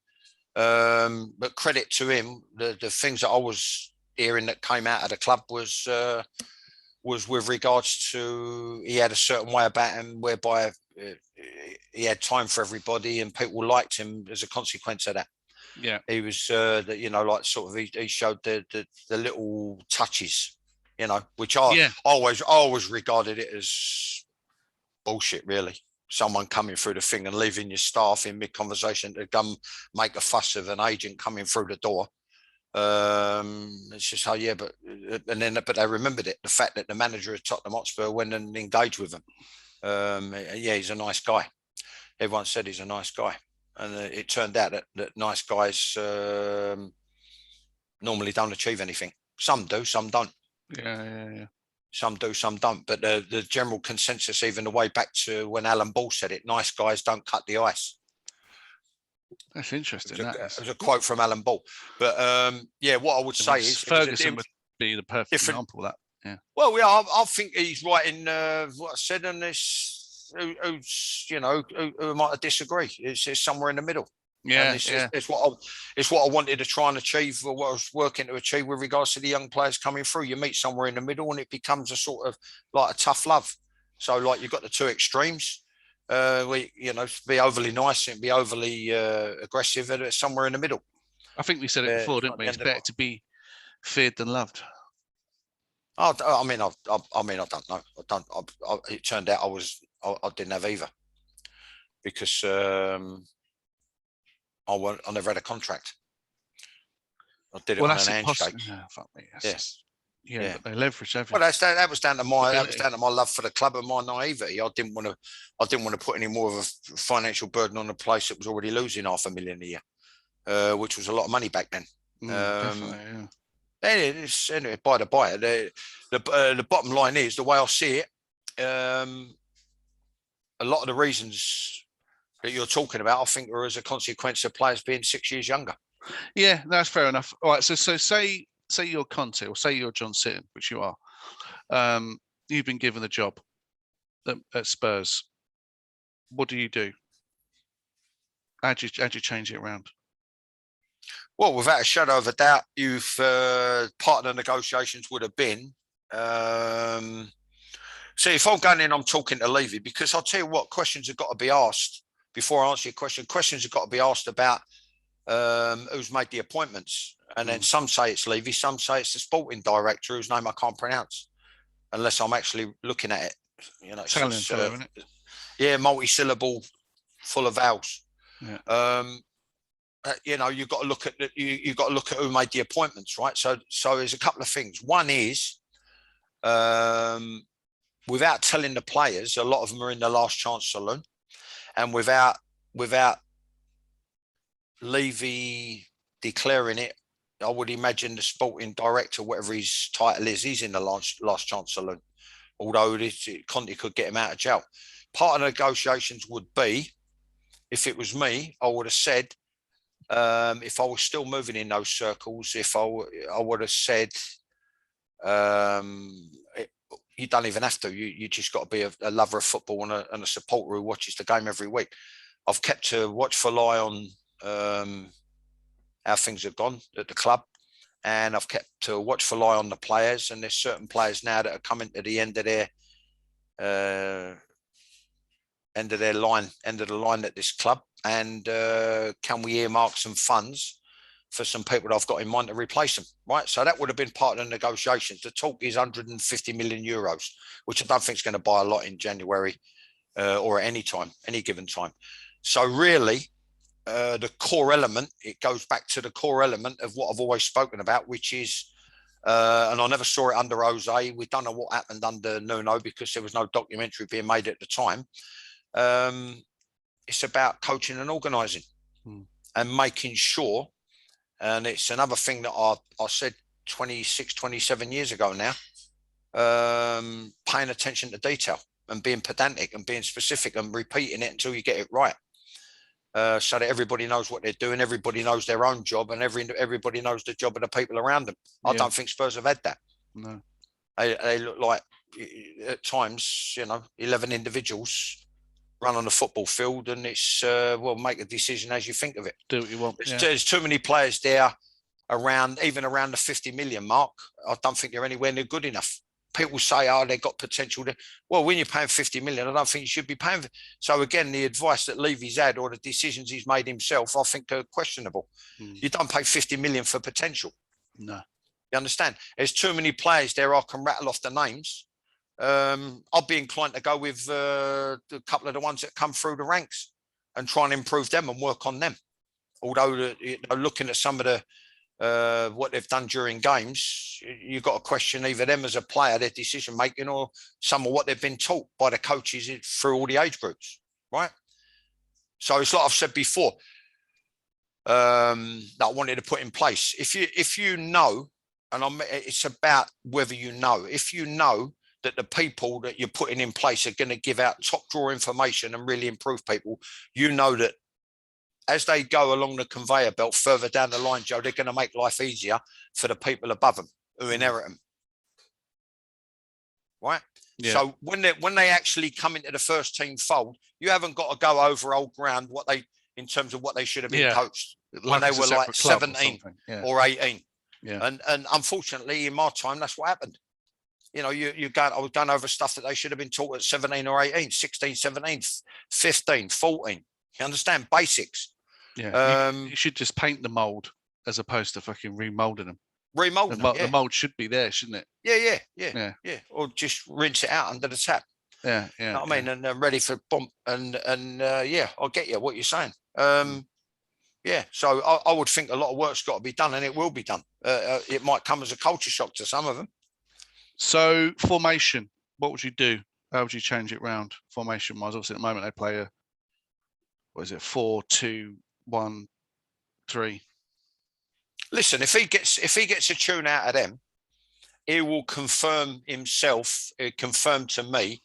But credit to him, the things that I was hearing that came out of the club was with regards to, he had a certain way about him whereby he had time for everybody and people liked him as a consequence of that. Yeah, he was he showed the little touches, which I always regarded it as bullshit, really. Someone coming through the thing and leaving your staff in mid-conversation to come make a fuss of an agent coming through the door. It's just but they remembered it, the fact that the manager of Tottenham Hotspur went and engaged with him. He's a nice guy. Everyone said he's a nice guy, and it turned out that nice guys normally don't achieve anything. Some do, some don't. Yeah. Some do, some don't. But the general consensus, even the way back to when Alan Ball said it, nice guys don't cut the ice. That's interesting. It was a quote from Alan Ball. But what I would say is Ferguson would be the perfect example of that. Yeah. Well, I think he's right in what I said, and this who might disagree. It's somewhere in the middle. Yeah, it's what I wanted to try and achieve, or what I was working to achieve with regards to the young players coming through. You meet somewhere in the middle, and it becomes a sort of like a tough love. So, like, you've got the 2 extremes. Be overly nice and be overly aggressive, and somewhere in the middle. I think we said it before, didn't we? It's better to be feared than loved. I don't know. It turned out I didn't have either, because I never had a contract. I did it on an handshake. Fuck me. Yes. Yeah, but they leverage everything. Well, that was down to my love for the club and my naivety. I didn't want to put any more of a financial burden on a place that was already losing $500,000 a year, which was a lot of money back then. Definitely, yeah. Anyway, by the by, the bottom line is, the way I see it, a lot of the reasons that you're talking about, I think, are as a consequence of players being 6 years younger. Yeah, that's fair enough. All right, so say you're Conte, or say you're John Sitton, which you are. You've been given the job at Spurs. What do you do? How'd you change it around? Well, without a shadow of a doubt, you've part of the negotiations would have been. See, if I'm going in, I'm talking to Levy, because I'll tell you what, questions have got to be asked before I answer your question. Questions have got to be asked about who's made the appointments. And then some say it's Levy, some say it's the sporting director whose name I can't pronounce unless I'm actually looking at it. You know, isn't it? Yeah, multi-syllable, full of vowels. Yeah. You know, you've got to look at you've got to look at who made the appointments, right? So there's a couple of things. One is, without telling the players, a lot of them are in the last chance saloon, and without Levy declaring it, I would imagine the sporting director, whatever his title is, he's in the last chance saloon. Although Conte could get him out of jail. Part of the negotiations would be, if it was me, I would have said, if I was still moving in those circles, I would have said, you don't even have to. You just got to be a lover of football and a supporter who watches the game every week. I've kept a watchful eye on how things have gone at the club, and I've kept a watchful eye on the players. And there's certain players now that are coming to the end of the line at this club. And can we earmark some funds for some people that I've got in mind to replace them, right? So that would have been part of the negotiations. The talk is 150 million euros, which I don't think is going to buy a lot in January or at any time, any given time. So really, the core element, it goes back to the core element of what I've always spoken about, which is, and I never saw it under Jose. We don't know what happened under Nuno because there was no documentary being made at the time. It's about coaching and organising and making sure. And it's another thing that I said 26, 27 years ago now, paying attention to detail and being pedantic and being specific and repeating it until you get it right. So that everybody knows what they're doing, everybody knows their own job, and everybody knows the job of the people around them. I don't think Spurs have had that. No. They look like, at times, 11 individuals run on the football field, and it's make a decision as you think of it. Do what you want. There's too many players there even around the 50 million mark. I don't think they're anywhere near good enough. People say, they've got potential. Well, when you're paying 50 million, I don't think you should be paying. So again, the advice that Levy's had or the decisions he's made himself, I think are questionable. You don't pay 50 million for potential. No. You understand? There's too many players there. I can rattle off the names. I'll be inclined to go with a couple of the ones that come through the ranks and try and improve them and work on them. Although, looking at some of the what they've done during games, you've got to question either them as a player, their decision making, or some of what they've been taught by the coaches through all the age groups, right? So it's like I've said before, that I wanted to put in place. If you know, and it's about whether you know. If you know that the people that you're putting in place are going to give out top drawer information and really improve people, you know that as they go along the conveyor belt further down the line, Joe, they're going to make life easier for the people above them who inherit them. Right? Yeah. So when they actually come into the first team fold, you haven't got to go over old ground in terms of what they should have been coached when they were like 17 or 18. Yeah. And unfortunately, in my time, that's what happened. I was going over stuff that they should have been taught at 17 or 18, 16, 17, 15, 14. You understand? Basics. Yeah. You should just paint the mold as opposed to fucking remolding them. The mold should be there, shouldn't it? Yeah. Or just rinse it out under the tap. Yeah. You know what I mean? And ready for bump. And I'll get you what you're saying. Yeah. So I would think a lot of work's got to be done, and it will be done. It might come as a culture shock to some of them. So formation, what would you do? How would you change it round formation-wise? Obviously, at the moment they play a 4-2-1-3. Listen, if he gets a tune out of them, he will confirm himself. Confirm to me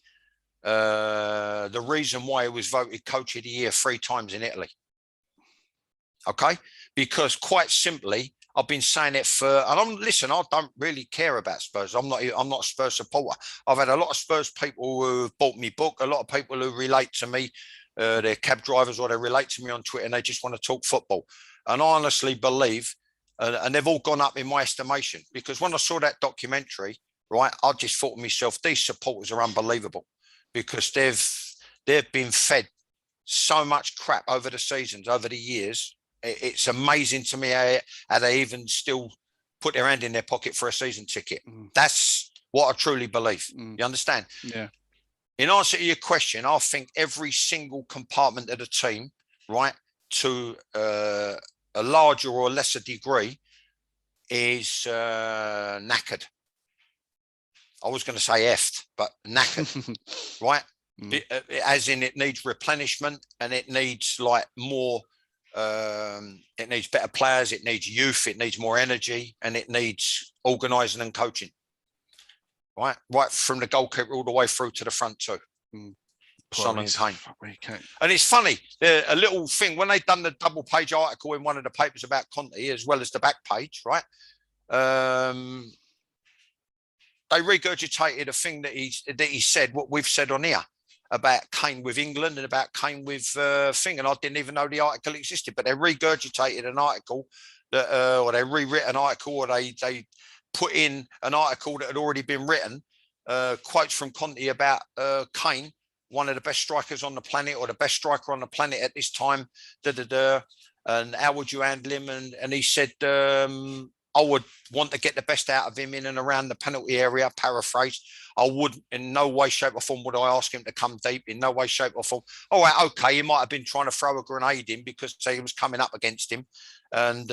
the reason why he was voted Coach of the Year 3 times in Italy. Okay, because quite simply, I've been saying it I don't really care about Spurs. I'm not a Spurs supporter. I've had a lot of Spurs people who have bought me book, a lot of people who relate to me they're cab drivers, or they relate to me on Twitter and they just want to talk football. And I honestly believe, and they've all gone up in my estimation, because when I saw that documentary, right, I just thought to myself, these supporters are unbelievable, because they've been fed so much crap over the seasons, over the years. It's amazing to me how they even still put their hand in their pocket for a season ticket. That's what I truly believe. You understand? Yeah. In answer to your question, I think every single compartment of the team, right, to a larger or lesser degree, is knackered. I was going to say effed, but knackered, right? As in, it needs replenishment, and it needs like more. It needs better players. It needs youth. It needs more energy, and it needs organising and coaching. Right from the goalkeeper all the way through to the front two. Son and Kane. And it's funny, a little thing, when they done the double page article in one of the papers about Conte, as well as the back page, right? They regurgitated a thing that he said, what we've said on here about Kane with England and about Kane with thing, and I didn't even know the article existed, but they regurgitated an article that, or they rewrit an article, or they put in an article that had already been written, quotes from Conte about Kane, one of the best strikers on the planet, or the best striker on the planet at this time, and how would you handle him? And he said, I would want to get the best out of him in and around the penalty area, paraphrase. I would, in no way, shape or form, would I ask him to come deep, in no way, shape or form. All right, okay, he might have been trying to throw a grenade in because he was coming up against him. And,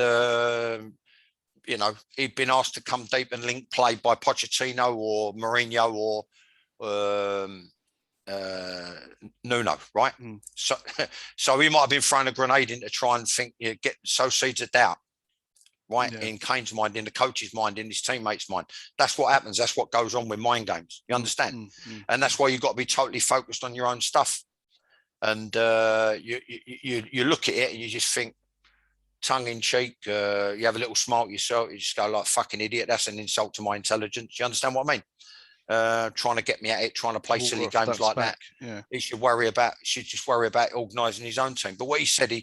you know, he'd been asked to come deep and link play by Pochettino or Mourinho or Nuno, right? So he might have been throwing a grenade in to try and think, sow seeds of doubt, right? Yeah. In Kane's mind, in the coach's mind, in his teammates' mind. That's what happens. That's what goes on with mind games. You understand? And that's why you've got to be totally focused on your own stuff. And you look at it and you just think, tongue in cheek, you have a little smile at yourself, you just go like, fucking idiot, that's an insult to my intelligence. You understand what I mean? Trying to get me at it, trying to play silly games like that. Yeah. He should just worry about organising his own team. But what he said,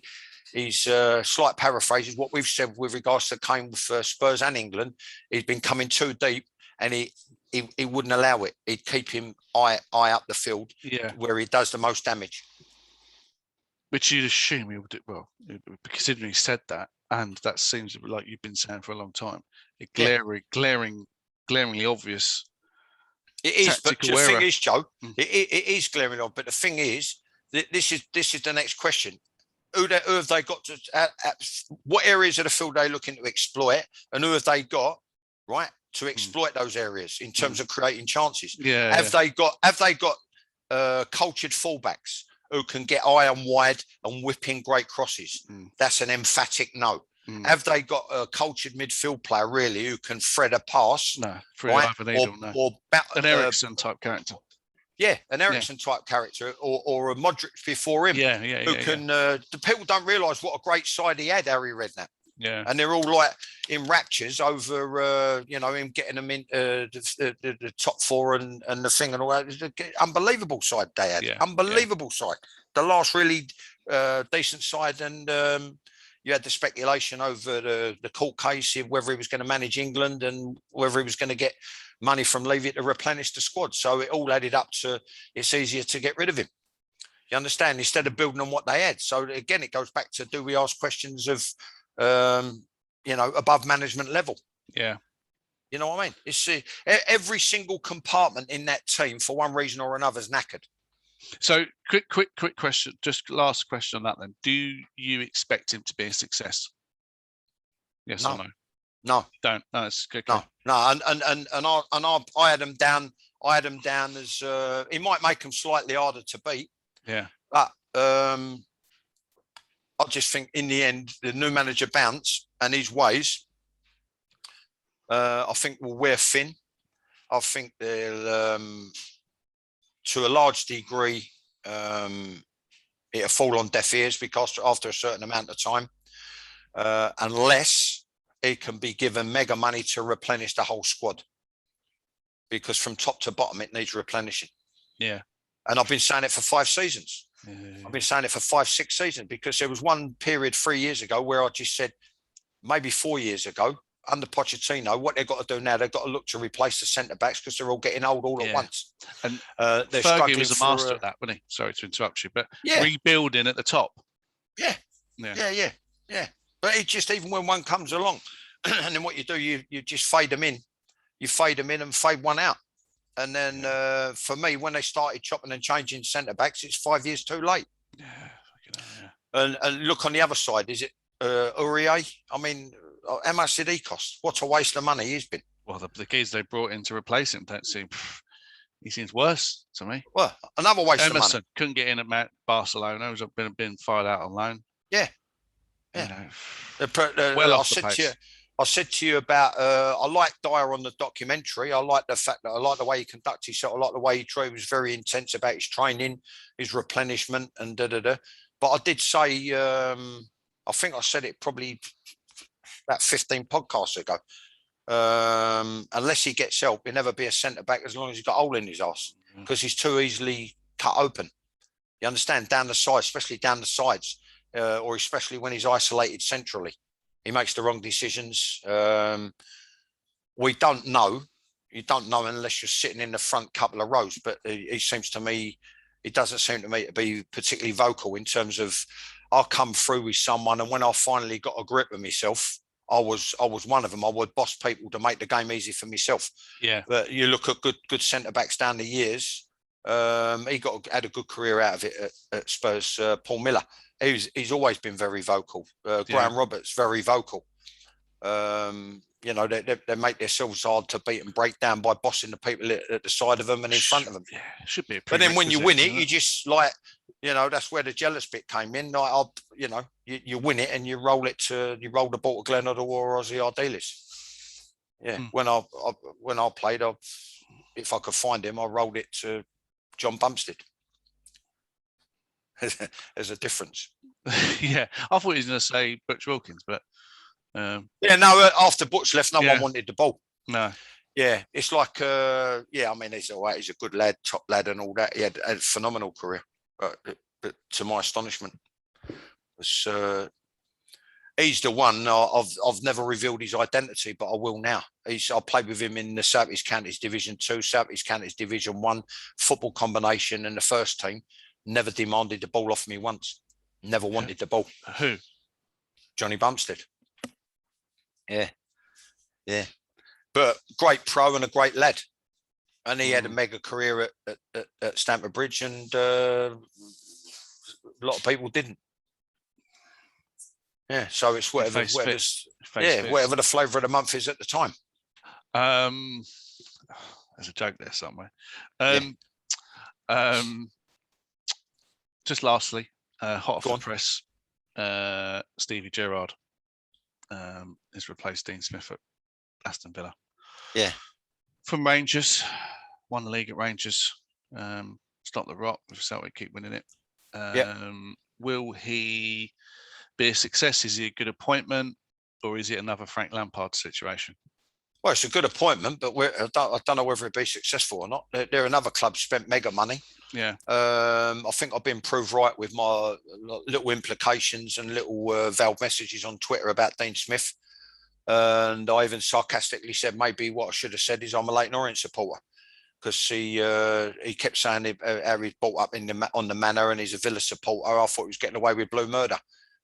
he's slight paraphrase is what we've said with regards to Kane with Spurs and England. He's been coming too deep, and he wouldn't allow it. He'd keep him eye up the field, where he does the most damage. Which you'd assume he would do well, considering he said that, and that seems like you've been saying for a long time. Glaringly obvious. It is, but the thing is, Joe, it is glaring obvious. But the thing is, this is the next question: who have they got to? What areas of the field are they looking to exploit, and who have they got to exploit those areas in terms of creating chances? Have they got cultured fullbacks who can get high and wide and whip in great crosses? That's an emphatic no. Have they got a cultured midfield player really who can thread a pass? No, or an Eriksen type character. Yeah, an Eriksen type character, or a Modric before him. Who can? The people don't realise what a great side he had, Harry Redknapp. Yeah, and they're all like in raptures over him getting them into the top four and the thing and all that. Unbelievable side they had. Unbelievable side. The last really decent side, and you had the speculation over the court case, whether he was going to manage England and whether he was going to get money from Levy to replenish the squad. So it all added up to it's easier to get rid of him. You understand? Instead of building on what they had. So again, it goes back to, do we ask questions of above management level? Yeah. You know what I mean? It's every single compartment in that team, for one reason or another, is knackered. So quick question, just last question on that then. Do you expect him to be a success? Yes or no? No. Don't. No, it's good. No. And I had him down. I had him down as he might make them slightly harder to beat. Yeah. But I just think in the end, the new manager bounce and his ways, I think will wear thin. I think they'll, to a large degree, it'll fall on deaf ears, because after a certain amount of time, unless it can be given mega money to replenish the whole squad, because from top to bottom, it needs replenishing. Yeah. And I've been saying it for 5 seasons. I've been saying it for 5-6 seasons, because there was one period 3 years ago where I just said, maybe 4 years ago, under Pochettino, what they've got to do now, they've got to look to replace the centre backs, because they're all getting old all at once. And they're Fergie was a master at that, wasn't he? Sorry to interrupt you, but rebuilding at the top. Yeah. But it just, even when one comes along, and then what you do, you just fade them in. You fade them in and fade one out. And then for me, when they started chopping and changing centre backs, it's 5 years too late. And look on the other side, is it Aurier? I mean, how much did he cost? What a waste of money he's been. Well, the kids they brought in to replace him don't seem. He seems worse to me. Well, another waste Emerson of money. Couldn't get in at Barcelona. He's been fired out on loan. Yeah. You know, well, I said to you about I like Dyer on the documentary. I like the fact that I like the way he conducted himself. I like the way he trained. He was very intense about his training, his replenishment, and da. But I did say, I think I said it probably about 15 podcasts ago. Unless he gets help, he'll never be a centre back as long as he's got a hole in his arse, because he's too easily cut open. You understand? Down the sides, especially down the sides, or especially when he's isolated centrally. He makes the wrong decisions. We don't know. You don't know unless you're sitting in the front couple of rows. But he seems to me, it doesn't seem to me to be particularly vocal in terms of, I'll come through with someone, and when I finally got a grip of myself, I was one of them. I would boss people to make the game easy for myself. Yeah. But you look at good centre backs down the years. He had a good career out of it at Spurs. Paul Miller. He's always been very vocal. Graham Roberts, very vocal. You know, they make themselves hard to beat and break down by bossing the people at the side of them and in front of them. Yeah, should be. But then when you win it, you just like, you know, that's where the jealous bit came in. Like, you know, you win it and you roll the ball to Glenn or Ozzy Ardiles. Yeah. When I played, if I could find him, I rolled it to John Bumstead. There's a difference. Yeah, I thought he was going to say Butch Wilkins, but after Butch left, no one wanted the ball. No. Yeah, it's like I mean, he's all right. He's a good lad, top lad, and all that. He had a phenomenal career, but to my astonishment, he's the one. I've never revealed his identity, but I will now. I played with him in the South East Counties Division 2, South East Counties Division 1 football combination in the first team. Never demanded the ball off me once. Never wanted the ball. Who? Johnny Bumstead. Yeah. But great pro and a great lad. And he had a mega career at Stamford Bridge, and a lot of people didn't. Yeah, so it's whatever the flavour of the month is at the time. There's a joke there somewhere. Just lastly, hot off the press, Stevie Gerrard has replaced Dean Smith at Aston Villa. Yeah. From Rangers, won the league at Rangers. It's not the Rock, with Celtic keep winning it. Will he be a success? Is he a good appointment, or is it another Frank Lampard situation? Well, it's a good appointment, but I don't know whether it'd be successful or not. There are another club spent mega money. Yeah. I think I've been proved right with my little implications and little veiled messages on Twitter about Dean Smith. And I even sarcastically said maybe what I should have said is I'm a Leyton Orient supporter, because he kept saying how he's brought up on the manor and he's a Villa supporter. I thought he was getting away with blue murder,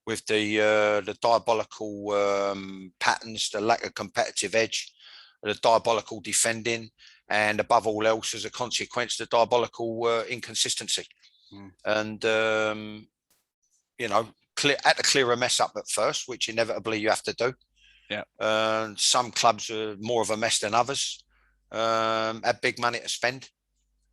with the diabolical patterns, the lack of competitive edge, the diabolical defending, and above all else, as a consequence, the diabolical inconsistency. And you know, had to clear a mess up at first, which inevitably you have to do. Yeah. Some clubs are more of a mess than others. Had big money to spend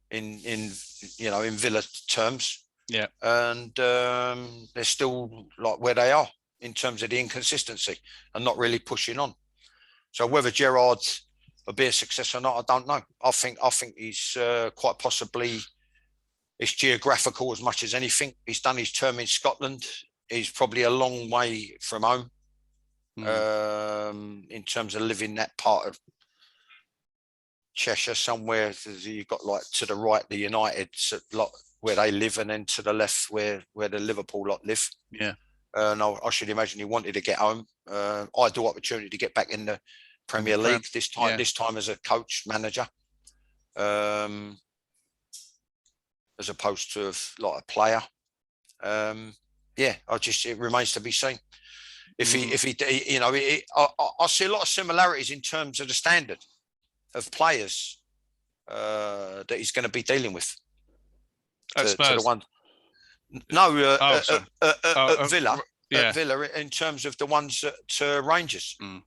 in Villa terms. Yeah. And they're still like where they are in terms of the inconsistency and not really pushing on. So whether Gerrard will be a success or not, I don't know. I think he's quite possibly, it's geographical as much as anything. He's done his term in Scotland. He's probably a long way from home. In terms of living that part of Cheshire somewhere. You've got like to the right, the United, where they live, and then to the left where the Liverpool lot live. Yeah. And I should imagine he wanted to get home. Ideal opportunity to get back in the Premier League this time. Yeah. This time as a coach manager, as opposed to like a player. It remains to be seen. If he, you know, I see a lot of similarities in terms of the standard of players that he's going to be dealing with. To the one, Villa, Villa, in terms of the ones at Rangers. You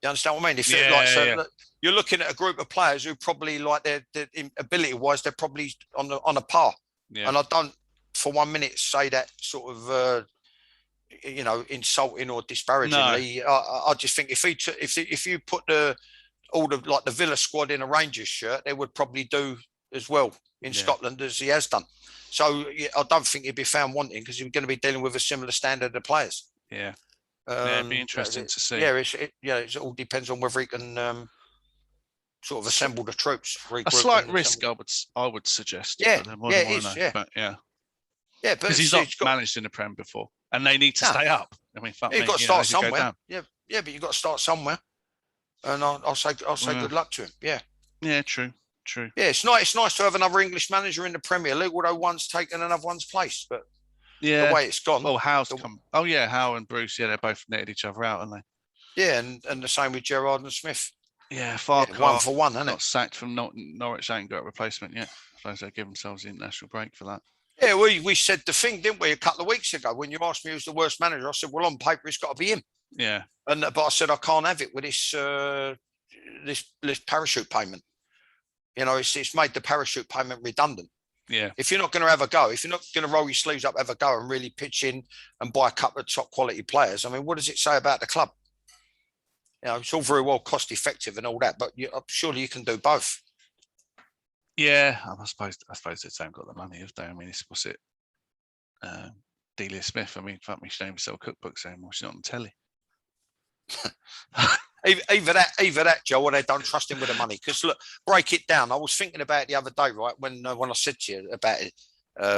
understand what I mean? You're looking at a group of players who probably, like, their ability-wise, they're probably on a par. Yeah. And I don't, for 1 minute, say that sort of, you know, insulting or disparagingly. No. I just think if you put all the Villa squad in a Rangers shirt, they would probably do as well in Scotland as he has done. So I don't think he'd be found wanting, because he's going to be dealing with a similar standard of players. Yeah. It'd be interesting to see. Yeah, it all depends on whether he can sort of assemble the troops. A slight risk, I would suggest. Yeah, it is. But yeah, because he's not managed in the Prem before, and they need to stay up. I mean, you've got to start somewhere. Yeah, but you've got to start somewhere. And I'll say good luck to him. Yeah. Yeah, true. Yeah, it's nice to have another English manager in the Premier League, although one's taken another one's place. But the way it's gone. Well, Howe's come. Oh yeah, Howe and Bruce. Yeah, they both netted each other out, haven't they? Yeah, and the same with Gerrard and Smith. Yeah, Farquhar. 1 for 1, isn't it? Got sacked from Norwich. Ain't got a replacement yet. I suppose they give themselves an international break for that. Yeah, we said the thing, didn't we, a couple of weeks ago when you asked me who's the worst manager? I said, well, on paper it's got to be him. Yeah. But I said I can't have it with this parachute payment. You know, it's made the parachute payment redundant. Yeah. If you're not going to have a go, if you're not going to roll your sleeves up, have a go and really pitch in and buy a couple of top quality players, I mean, what does it say about the club? You know, it's all very well cost effective and all that, but surely you can do both. Yeah, I suppose they haven't got the money, have they? I mean, what's it? Delia Smith. I mean, fuck me, she don't even sell cookbooks anymore. She's not on telly. Either that, Joe, or they don't trust him with the money. Because look, break it down. I was thinking about it the other day, right? When I said to you about it,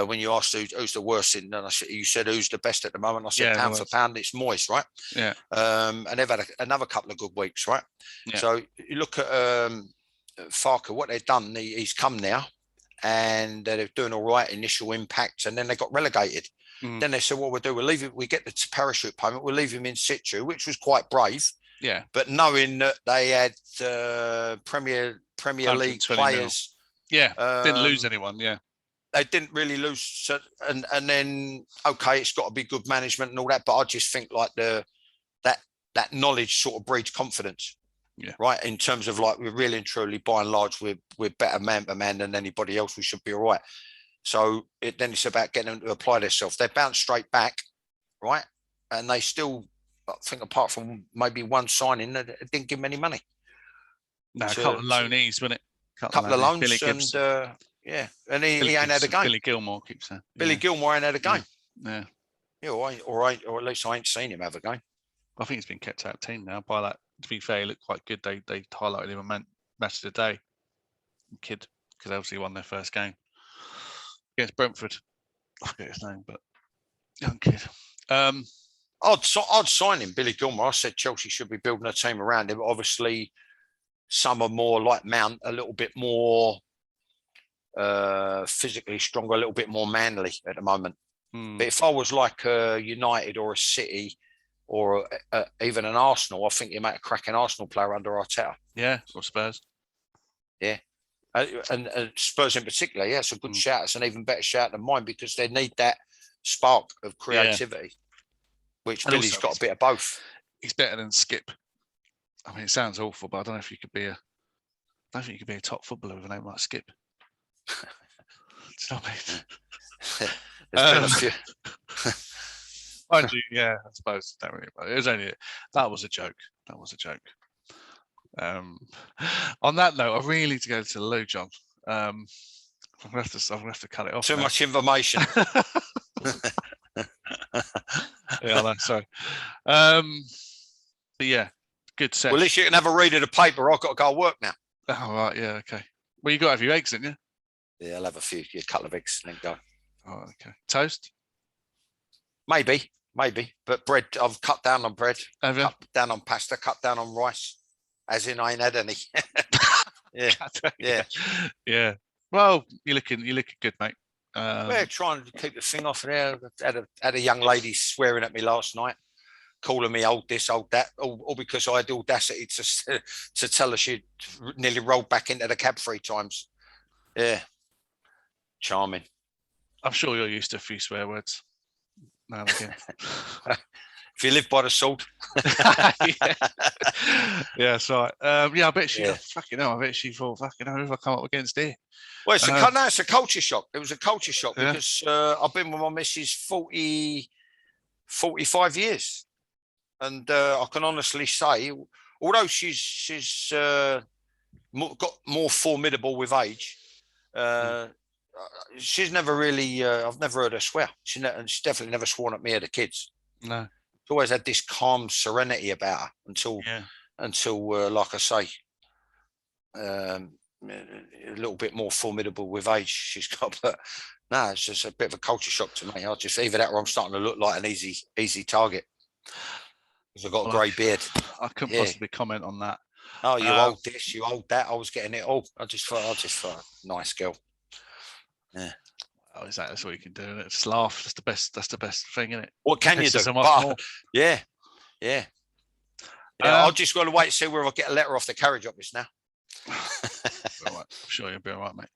when you asked who's the worst in, and you said who's the best at the moment. I said pound for pound, it's Moyes, right? Yeah. And they've had another couple of good weeks, right? Yeah. So you look at Farquhar, what they've done. He's come now, and they're doing all right, initial impact, and then they got relegated. Then they said, "What we'll do? We get the parachute payment. We'll leave him in situ," which was quite brave. Yeah, but knowing that they had Premier League players, didn't lose anyone. Yeah, they didn't really lose. So, and then it's got to be good management and all that. But I just think like that knowledge sort of breeds confidence. Yeah, right. In terms of like we're really and truly by and large we're better man to man than anybody else. We should be all right. So then it's about getting them to apply themselves. They bounced straight back, right, and they still. I think apart from maybe one signing, that didn't give him any money. No, a couple of loanees, wasn't it? Couple of loans, and he ain't had a game. Billy Gilmore keeps saying. Billy Gilmore ain't had a game. Yeah. Or at least I ain't seen him have a game. I think he's been kept out of team now. By that, to be fair, he looked quite good. They highlighted him a match of the day. Kid, because obviously won their first game against Brentford. I forget his name, but young kid. I'd sign him, Billy Gilmore. I said Chelsea should be building a team around him. Obviously, some are more like Mount, a little bit more physically stronger, a little bit more manly at the moment. But if I was like a United or a City or even an Arsenal, I think you make a cracking Arsenal player under Arteta. Yeah, or Spurs. Yeah. And Spurs in particular, it's a good shout. It's an even better shout than mine because they need that spark of creativity. Yeah. Which and Billy's got a bit of both. He's better than Skip. I mean, it sounds awful, but I don't know if you could be I don't think you could be a top footballer with a name like Skip. Do you know what I mean? I do, yeah, I suppose. Don't really, it was only that was a joke. That was a joke. On that note, I really need to go to the loo, John. I'm gonna have to cut it off. Too much information. Yeah, no, sorry. But yeah, good set. Well, at least you can have a read of the paper. I've got to go to work now. Oh, right, yeah, okay. Well, you got to have your eggs, didn't you? Yeah, I'll have a couple of eggs and then go. Oh, okay. Toast? Maybe. But bread, I've cut down on bread. Have you? Cut down on pasta, cut down on rice. As in, I ain't had any. Yeah. Well, you're looking good, mate. We're trying to keep the thing off there. Had a young lady swearing at me last night, calling me old this, old that, all because I had the audacity to tell her she'd nearly rolled back into the cab 3 times. Yeah. Charming. I'm sure you're used to a few swear words. Now and again. If you live by the sword. Yeah, that's right. I bet she fucking hell. I bet she thought, fucking hell, who have I come up against here? Well, it's a culture shock. It was a culture shock because I've been with my missus 45 years. And I can honestly say, although she's got more formidable with age, she's never really, I've never heard her swear. She's definitely never sworn at me or the kids. No. She's always had this calm serenity about her until, like I say, a little bit more formidable with age she's got. But no, it's just a bit of a culture shock to me. I just either that or I'm starting to look like an easy target because I've got a grey beard. I couldn't possibly comment on that. Oh, you old this, you old that. I was getting it all. I just thought, nice girl. Yeah. Oh, exactly. That's all you can do. Just laugh. That's the best thing, isn't it? What can you do? Yeah. I've just got to wait and see whether I get a letter off the carriage office now. I'm sure you'll be all right, mate.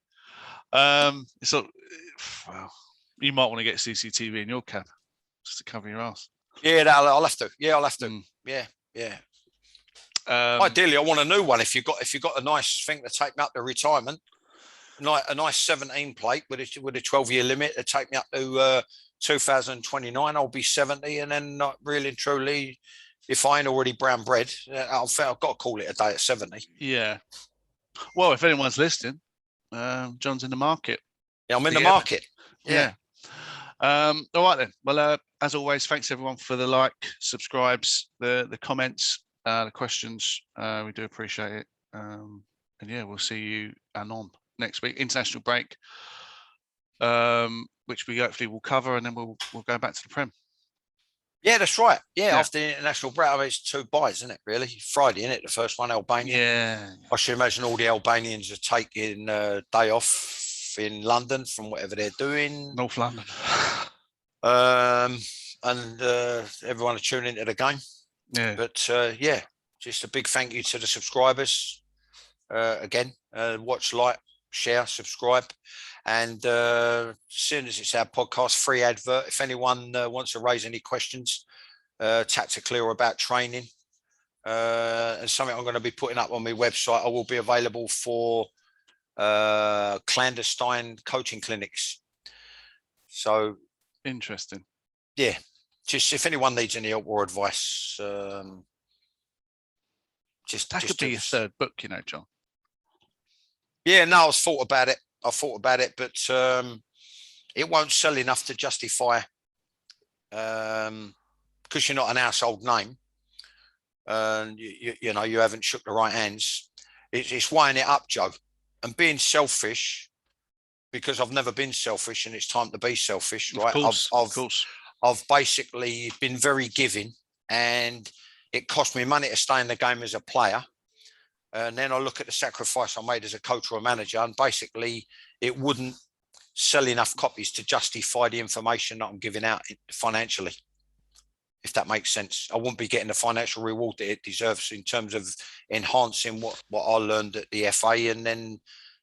So, well, you might want to get CCTV in your cab just to cover your ass. Yeah, I'll have to. Yeah, I'll have to. Yeah. Ideally, I want a new one. If you've got a nice thing to take me up to retirement, a nice 17 plate with a 12-year limit to take me up to 2029. I'll be 70, and then not really and truly, if I ain't already brown bread, I've got to call it a day at 70. Yeah. Well, if anyone's listening, John's in the market. Yeah, I'm in the market. Yeah. All right then. Well, as always, thanks everyone for the like, subscribes, the comments, the questions. We do appreciate it. And yeah, we'll see you anon next week. International break, which we hopefully will cover, and then we'll go back to the Prem. Yeah, that's right. Yeah, after the international break, I mean, it's 2 buys, isn't it? Really, Friday, isn't it? The first one, Albania. Yeah. I should imagine all the Albanians are taking a day off in London from whatever they're doing. North London. And everyone are tuning into the game. Yeah. But just a big thank you to the subscribers. Again, watch, like, share, subscribe. And as soon as it's our podcast, free advert. If anyone wants to raise any questions, tactically or about training, and something I'm going to be putting up on my website, I will be available for clandestine coaching clinics. So interesting. Yeah, just if anyone needs any help or advice, that could be your 3rd book, you know, John. Yeah, no, I thought about it, but it won't sell enough to justify, because you're not an household name, and you know, you haven't shook the right hands. It's weighing it up, Joe, and being selfish, because I've never been selfish, and it's time to be selfish, right? Of course. I've basically been very giving, and it cost me money to stay in the game as a player. And then I look at the sacrifice I made as a coach or a manager, and basically it wouldn't sell enough copies to justify the information that I'm giving out financially, if that makes sense. I wouldn't be getting the financial reward that it deserves in terms of enhancing what I learned at the FA, and then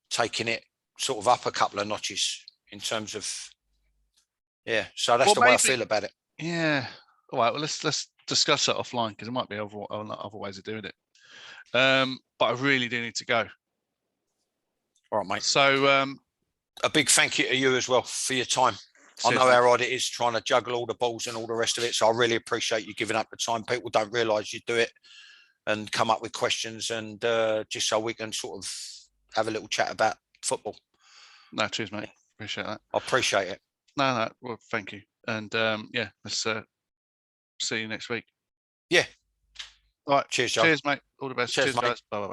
taking it sort of up a couple of notches in terms of, so that's the way I feel about it. Yeah. All right. Well, let's discuss that offline, because there might be other ways of doing it. But I really do need to go. All right, mate. So a big thank you to you as well for your time. I know how hard it is trying to juggle all the balls and all the rest of it. So I really appreciate you giving up the time. People don't realise you do it and come up with questions, and just so we can sort of have a little chat about football. No, cheers, mate. Appreciate that. I appreciate it. No, well, thank you. And let's see you next week. Yeah. All right. Cheers, John. Cheers, mate. All the best. Cheers, mate. Guys. Bye-bye.